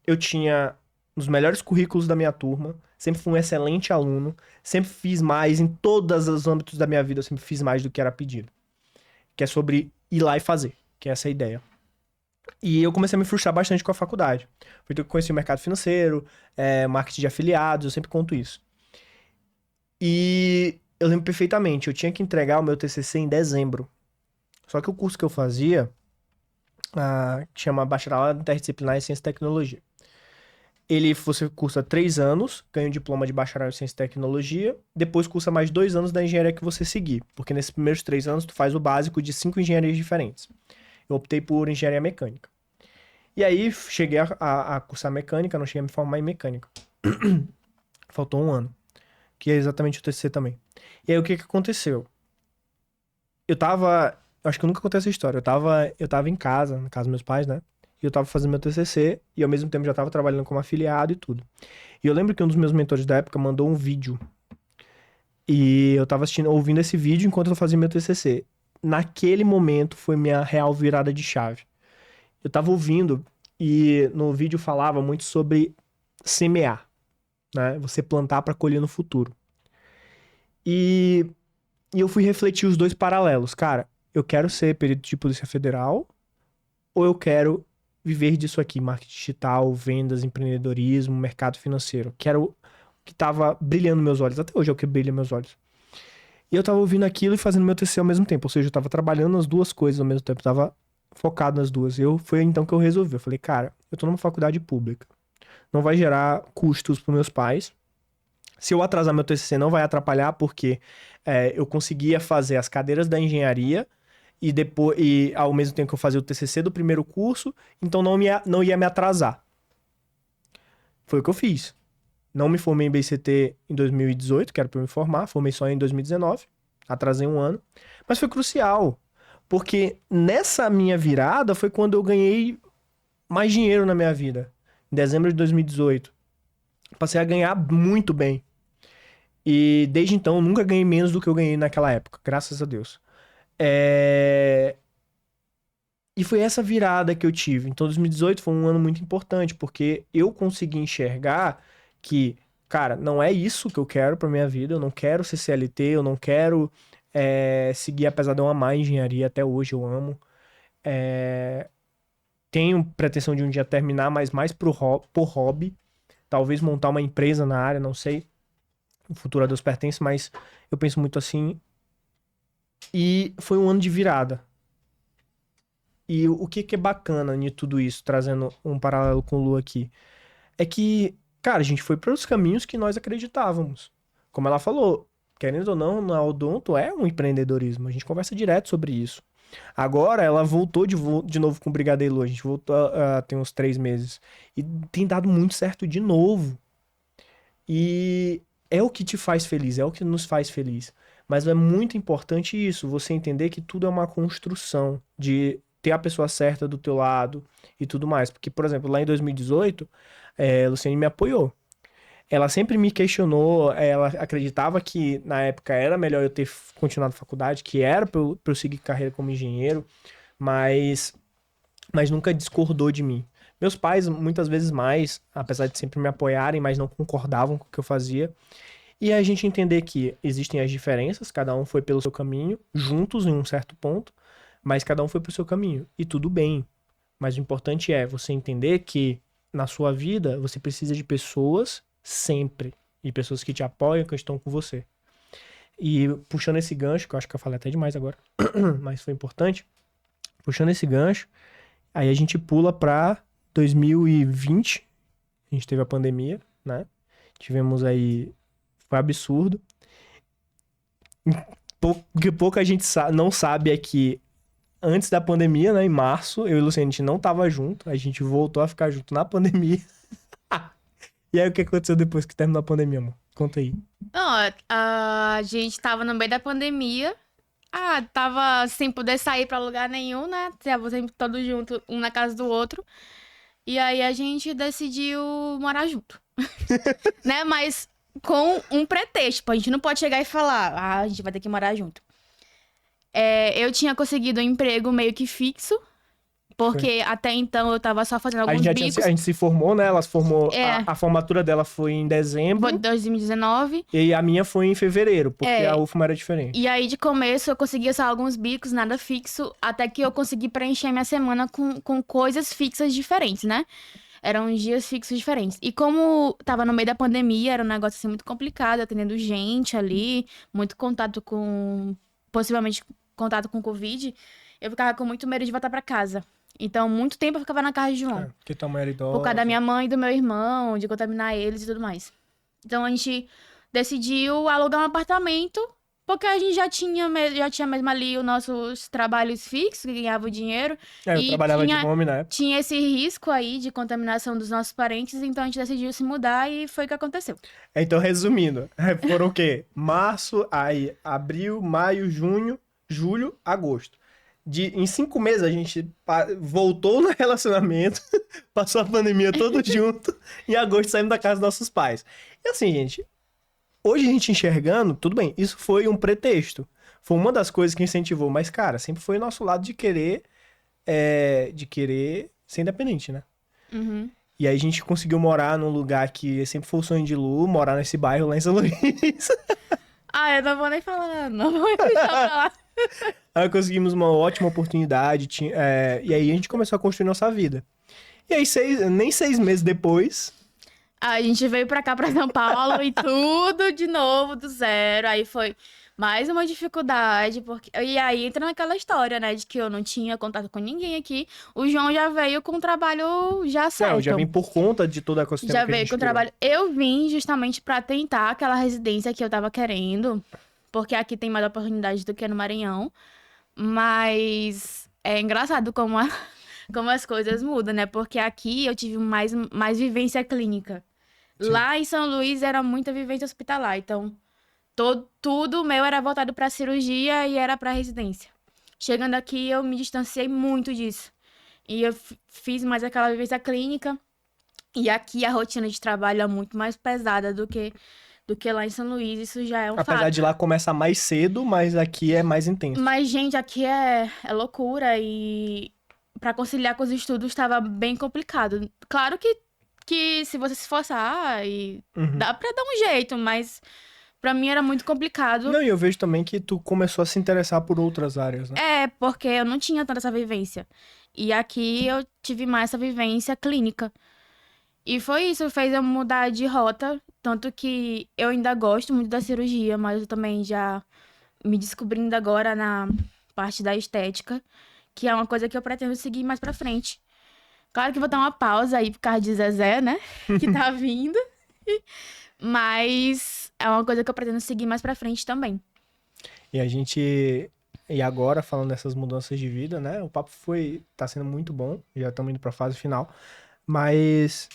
S1: eu tinha os melhores currículos da minha turma, sempre fui um excelente aluno, sempre fiz mais em todos os âmbitos da minha vida, eu sempre fiz mais do que era pedido. Que é sobre ir lá e fazer, que é essa a ideia. E eu comecei a me frustrar bastante com a faculdade. Foi então que eu conheci o mercado financeiro, marketing de afiliados, eu sempre conto isso. E eu lembro perfeitamente, eu tinha que entregar o meu TCC em dezembro. Só que o curso que eu fazia, que chama Bacharelado Interdisciplinar em Ciência e Tecnologia. Você cursa 3 anos, ganha um diploma de bacharel em Ciência e Tecnologia, depois cursa mais 2 anos da engenharia que você seguir. Porque nesses primeiros 3 anos tu faz o básico de 5 engenharias diferentes. Eu optei por engenharia mecânica. E aí cheguei a cursar mecânica, não cheguei a me formar em mecânica. Faltou um ano, que é exatamente o TCC também. E aí o que que aconteceu? Acho que nunca contei essa história. Eu tava em casa, na casa dos meus pais, né? E eu tava fazendo meu TCC e ao mesmo tempo já tava trabalhando como afiliado e tudo. E eu lembro que um dos meus mentores da época mandou um vídeo. E eu tava ouvindo esse vídeo enquanto eu fazia meu TCC. Naquele momento foi minha real virada de chave. Eu tava ouvindo e no vídeo falava muito sobre semear, né? Você plantar para colher no futuro. E, e eu fui refletir os dois paralelos. Cara, eu quero ser perito de Polícia Federal ou eu quero viver disso aqui, marketing digital, vendas, empreendedorismo, mercado financeiro. Que era o que tava brilhando meus olhos. Até hoje é o que brilha meus olhos. E eu tava ouvindo aquilo e fazendo meu TCC ao mesmo tempo. Ou seja, eu tava trabalhando nas duas coisas ao mesmo tempo. Eu tava focado nas duas. Foi então que eu resolvi. Eu falei, cara, eu tô numa faculdade pública. Não vai gerar custos pros meus pais. Se eu atrasar meu TCC, não vai atrapalhar, porque eu conseguia fazer as cadeiras da engenharia e ao mesmo tempo que eu fazia o TCC do primeiro curso, então não ia me atrasar. Foi o que eu fiz. Não me formei em BCT em 2018, que era pra eu me formar, formei só em 2019, atrasei um ano, mas foi crucial, porque nessa minha virada foi quando eu ganhei mais dinheiro na minha vida, em dezembro de 2018. Passei a ganhar muito bem. E desde então eu nunca ganhei menos do que eu ganhei naquela época, graças a Deus. E foi essa virada que eu tive. Então 2018 foi um ano muito importante, porque eu consegui enxergar que, cara, não é isso que eu quero pra minha vida, eu não quero ser CLT, eu não quero seguir, apesar de eu amar a engenharia, até hoje eu amo. Tenho pretensão de um dia terminar, mas mais por hobby. Talvez montar uma empresa na área, não sei. O futuro a Deus pertence, mas eu penso muito assim. E foi um ano de virada. E o que que é bacana de tudo isso, trazendo um paralelo com o Lu aqui, é que, cara, a gente foi para os caminhos que nós acreditávamos. Como ela falou, querendo ou não, na Odonto é um empreendedorismo. A gente conversa direto sobre isso. Agora ela voltou de novo com o Brigadeiro. A gente voltou tem uns 3 meses. E tem dado muito certo de novo. E é o que te faz feliz, é o que nos faz feliz. Mas é muito importante isso, você entender que tudo é uma construção de ter a pessoa certa do teu lado e tudo mais. Porque, por exemplo, lá em 2018, a Luciane me apoiou. Ela sempre me questionou, ela acreditava que na época era melhor eu ter continuado a faculdade, que era pra eu seguir carreira como engenheiro, mas nunca discordou de mim. Meus pais, muitas vezes mais, apesar de sempre me apoiarem, mas não concordavam com o que eu fazia. E a gente entender que existem as diferenças, cada um foi pelo seu caminho, juntos em um certo ponto, Mas cada um foi pro seu caminho. E tudo bem. Mas o importante é você entender que na sua vida você precisa de pessoas sempre. E pessoas que te apoiam, que estão com você. E puxando esse gancho, que eu acho que eu falei até demais agora, mas foi importante. Puxando esse gancho, aí a gente pula pra 2020. A gente teve a pandemia, né? Tivemos aí... Foi absurdo. O que pouca gente não sabe é que antes da pandemia, né, em março, eu e o Luciano, a gente não tava junto. A gente voltou a ficar junto na pandemia. E aí, o que aconteceu depois que terminou a pandemia, amor? Conta aí.
S2: Não, a gente tava no meio da pandemia. Tava sem poder sair pra lugar nenhum, né? Tava sempre todos juntos, um na casa do outro. E aí a gente decidiu morar junto. Né? Mas com um pretexto. Tipo, a gente não pode chegar e falar, a gente vai ter que morar junto. Eu tinha conseguido um emprego meio que fixo. Porque até então eu tava só fazendo alguns bicos.
S1: A gente se formou, né? Ela se formou.
S2: É.
S1: A formatura dela foi em dezembro.
S2: Foi em 2019.
S1: E a minha foi em fevereiro, porque a UFMA era diferente.
S2: E aí, de começo, eu conseguia só alguns bicos, nada fixo, até que eu consegui preencher minha semana com coisas fixas diferentes, né? Eram dias fixos diferentes. E como tava no meio da pandemia, era um negócio assim muito complicado, atendendo gente ali, muito contato com... possivelmente contato com Covid, eu ficava com muito medo de voltar pra casa. Então, muito tempo eu ficava na casa de João.
S1: Porque tua mãe era idosa.
S2: Por causa da minha mãe e do meu irmão, de contaminar eles e tudo mais. Então, a gente decidiu alugar um apartamento, porque a gente já tinha mesmo ali os nossos trabalhos fixos, que ganhava o dinheiro.
S1: Eu trabalhava de home na época.
S2: Tinha esse risco aí de contaminação dos nossos parentes, então a gente decidiu se mudar e foi o que aconteceu.
S1: Então, resumindo, foram o quê? Março, aí abril, maio, junho, julho, agosto. Em 5 meses a gente voltou no relacionamento, passou a pandemia todo junto, em agosto saímos da casa dos nossos pais. E assim, gente, hoje a gente enxergando, tudo bem, isso foi um pretexto. Foi uma das coisas que incentivou, mas, cara, sempre foi o nosso lado de querer ser independente, né?
S2: Uhum.
S1: E aí a gente conseguiu morar num lugar que sempre foi o sonho de Lu, morar nesse bairro lá em São Luís.
S2: Eu não vou nem falar nada, não vou deixar pra lá.
S1: Aí conseguimos uma ótima oportunidade, e aí a gente começou a construir nossa vida. E aí, nem 6 meses depois...
S2: A gente veio pra cá, pra São Paulo, e tudo de novo, do zero. Aí foi mais uma dificuldade, e aí entra naquela história, né, de que eu não tinha contato com ninguém aqui. O João já veio com o trabalho já certo.
S1: Eu já vim por conta de toda a ecossistema
S2: Já
S1: que a
S2: veio
S1: gente
S2: com o
S1: criou.
S2: trabalho. Eu vim justamente pra tentar aquela residência que eu tava querendo, porque aqui tem mais oportunidade do que no Maranhão. Mas é engraçado como as coisas mudam, né? Porque aqui eu tive mais vivência clínica.
S1: Sim.
S2: Lá em São Luís era muita vivência hospitalar. Então, tudo meu era voltado pra cirurgia e era pra residência. Chegando aqui, eu me distanciei muito disso. E eu fiz mais aquela vivência clínica. E aqui a rotina de trabalho é muito mais pesada do que lá em São Luís. Isso já é um fato.
S1: Apesar de lá começar mais cedo, mas aqui é mais intenso.
S2: Mas, gente, aqui é loucura e pra conciliar com os estudos estava bem complicado. Claro que se você se esforçar, dá pra dar um jeito, mas pra mim era muito complicado.
S1: Não, e eu vejo também que tu começou a se interessar por outras áreas, né?
S2: Porque eu não tinha tanta essa vivência. E aqui eu tive mais essa vivência clínica. E foi isso, fez eu mudar de rota. Tanto que eu ainda gosto muito da cirurgia, mas eu também já me descobrindo agora na parte da estética, que é uma coisa que eu pretendo seguir mais pra frente. Claro que vou dar uma pausa aí por causa de Zezé, né? Que tá vindo. Mas é uma coisa que eu pretendo seguir mais pra frente também.
S1: E agora, falando dessas mudanças de vida, né? O papo tá sendo muito bom. Já estamos indo pra fase final. Mas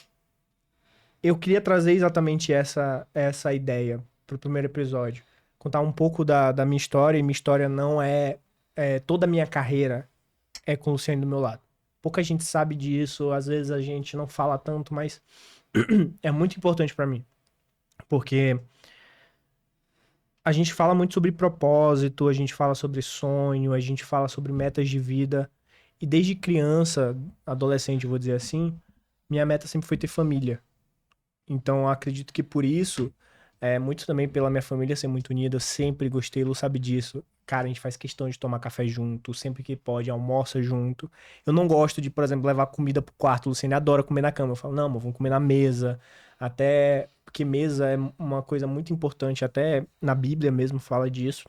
S1: eu queria trazer exatamente essa ideia pro primeiro episódio. Contar um pouco da minha história. E minha história não toda a minha carreira é com o Luciano do meu lado. Pouca gente sabe disso. Às vezes a gente não fala tanto, mas é muito importante pra mim. Porque a gente fala muito sobre propósito, a gente fala sobre sonho, a gente fala sobre metas de vida. E desde criança, adolescente, vou dizer assim, minha meta sempre foi ter família. Então, eu acredito que por isso, muito também pela minha família ser muito unida, eu sempre gostei, Lu sabe disso. cara, a gente faz questão de tomar café junto, sempre que pode, almoça junto. Eu não gosto de, por exemplo, levar comida pro quarto. O Luciane adora comer na cama. Eu falo, não, amor, vamos comer na mesa. Até porque mesa é uma coisa muito importante, até na Bíblia mesmo fala disso.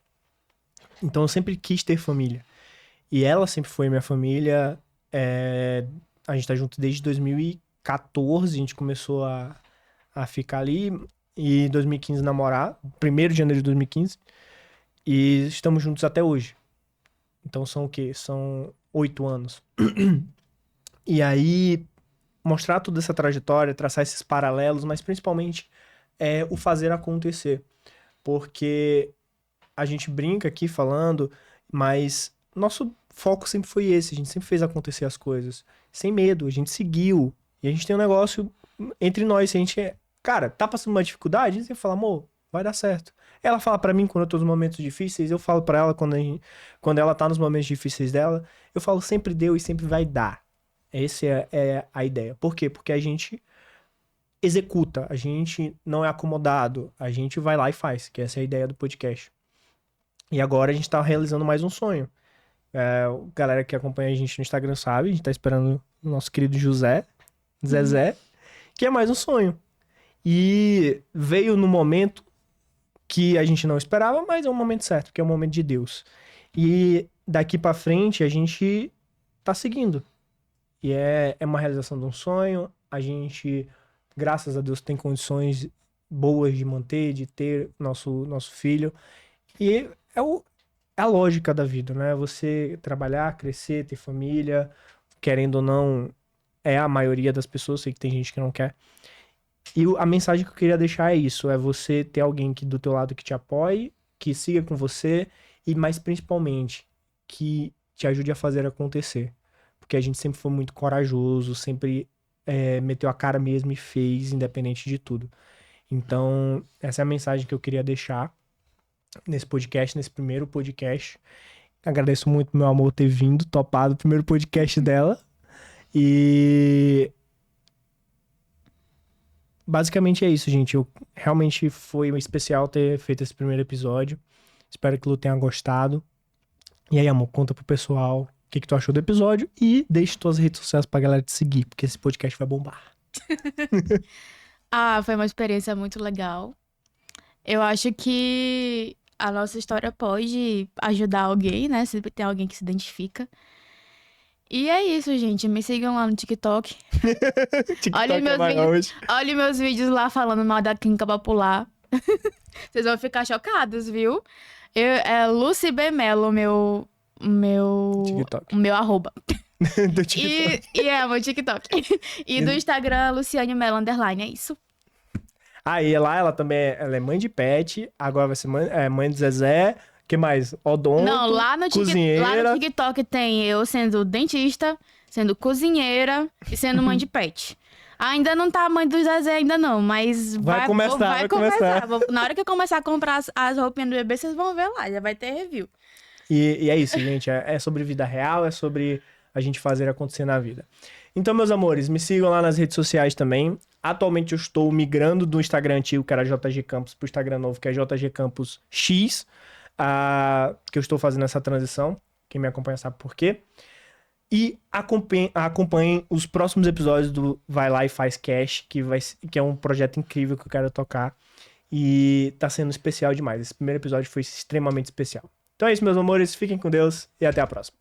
S1: Então eu sempre quis ter família. E ela sempre foi minha família. A gente tá junto desde 2014, a gente começou a ficar ali. E em 2015 namorar, 1º de janeiro de 2015. E estamos juntos até hoje. Então são o quê? São 8 anos. E aí, mostrar toda essa trajetória, traçar esses paralelos, mas principalmente o fazer acontecer. Porque a gente brinca aqui falando, mas nosso foco sempre foi esse. A gente sempre fez acontecer as coisas. Sem medo, a gente seguiu. E a gente tem um negócio entre nós. Se a gente, cara, tá passando uma dificuldade, você fala, amor, vai dar certo. Ela fala pra mim quando eu tô nos momentos difíceis, eu falo pra ela quando ela tá nos momentos difíceis dela, eu falo sempre deu e sempre vai dar. Essa é a ideia. Por quê? Porque a gente executa, a gente não é acomodado, a gente vai lá e faz, que essa é a ideia do podcast. E agora a gente tá realizando mais um sonho. Galera que acompanha a gente no Instagram sabe, a gente tá esperando o nosso querido Zezé, que é mais um sonho. E veio no momento que a gente não esperava, mas é um momento certo, que é o momento de Deus. E daqui pra frente a gente tá seguindo. E é uma realização de um sonho. A gente, graças a Deus, tem condições boas de manter, de ter nosso filho. E é a lógica da vida, né? Você trabalhar, crescer, ter família, querendo ou não, é a maioria das pessoas. Sei que tem gente que não quer. E a mensagem que eu queria deixar é isso, é você ter alguém que do teu lado que te apoie, que siga com você e, mais principalmente, que te ajude a fazer acontecer. Porque a gente sempre foi muito corajoso, sempre meteu a cara mesmo e fez, independente de tudo. Então, essa é a mensagem que eu queria deixar nesse podcast, nesse primeiro podcast. Agradeço muito meu amor ter vindo, topado o primeiro podcast dela. E basicamente é isso, gente. Realmente foi especial ter feito esse primeiro episódio. Espero que o Lu tenha gostado. E aí, amor, conta pro pessoal o que tu achou do episódio e deixe tuas redes sociais pra galera te seguir, porque esse podcast vai bombar.
S2: Foi uma experiência muito legal. Eu acho que a nossa história pode ajudar alguém, né? Sempre tem alguém que se identifica. E é isso, gente. Me sigam lá no TikTok. Olhem meus vídeos lá falando mal da clínica popular. Vocês vão ficar chocados, viu? Lucy B. Mello, meu arroba.
S1: Do TikTok.
S2: Meu TikTok. E do Instagram, Luciane Mello, _. É isso.
S1: Aí lá ela também é mãe de pet, agora vai ser mãe de Zezé. Que mais? Odonto,
S2: não, lá no
S1: cozinheira.
S2: TikTok tem eu sendo dentista, sendo cozinheira e sendo mãe de pet. Ainda não tá a mãe do Zezé ainda não, mas vai começar. Na hora que eu começar a comprar as roupinhas do bebê, vocês vão ver lá, já vai ter review.
S1: E é isso, gente. É sobre vida real, é sobre a gente fazer acontecer na vida. Então, meus amores, me sigam lá nas redes sociais também. Atualmente eu estou migrando do Instagram antigo, que era JG Campos, pro Instagram novo, que é JG Campos X. Que eu estou fazendo essa transição. Quem me acompanha sabe por quê. E acompanhem os próximos episódios do Vai Lá e Faz Cash, que é um projeto incrível que eu quero tocar. E tá sendo especial demais. Esse primeiro episódio foi extremamente especial. Então é isso, meus amores. Fiquem com Deus e até a próxima.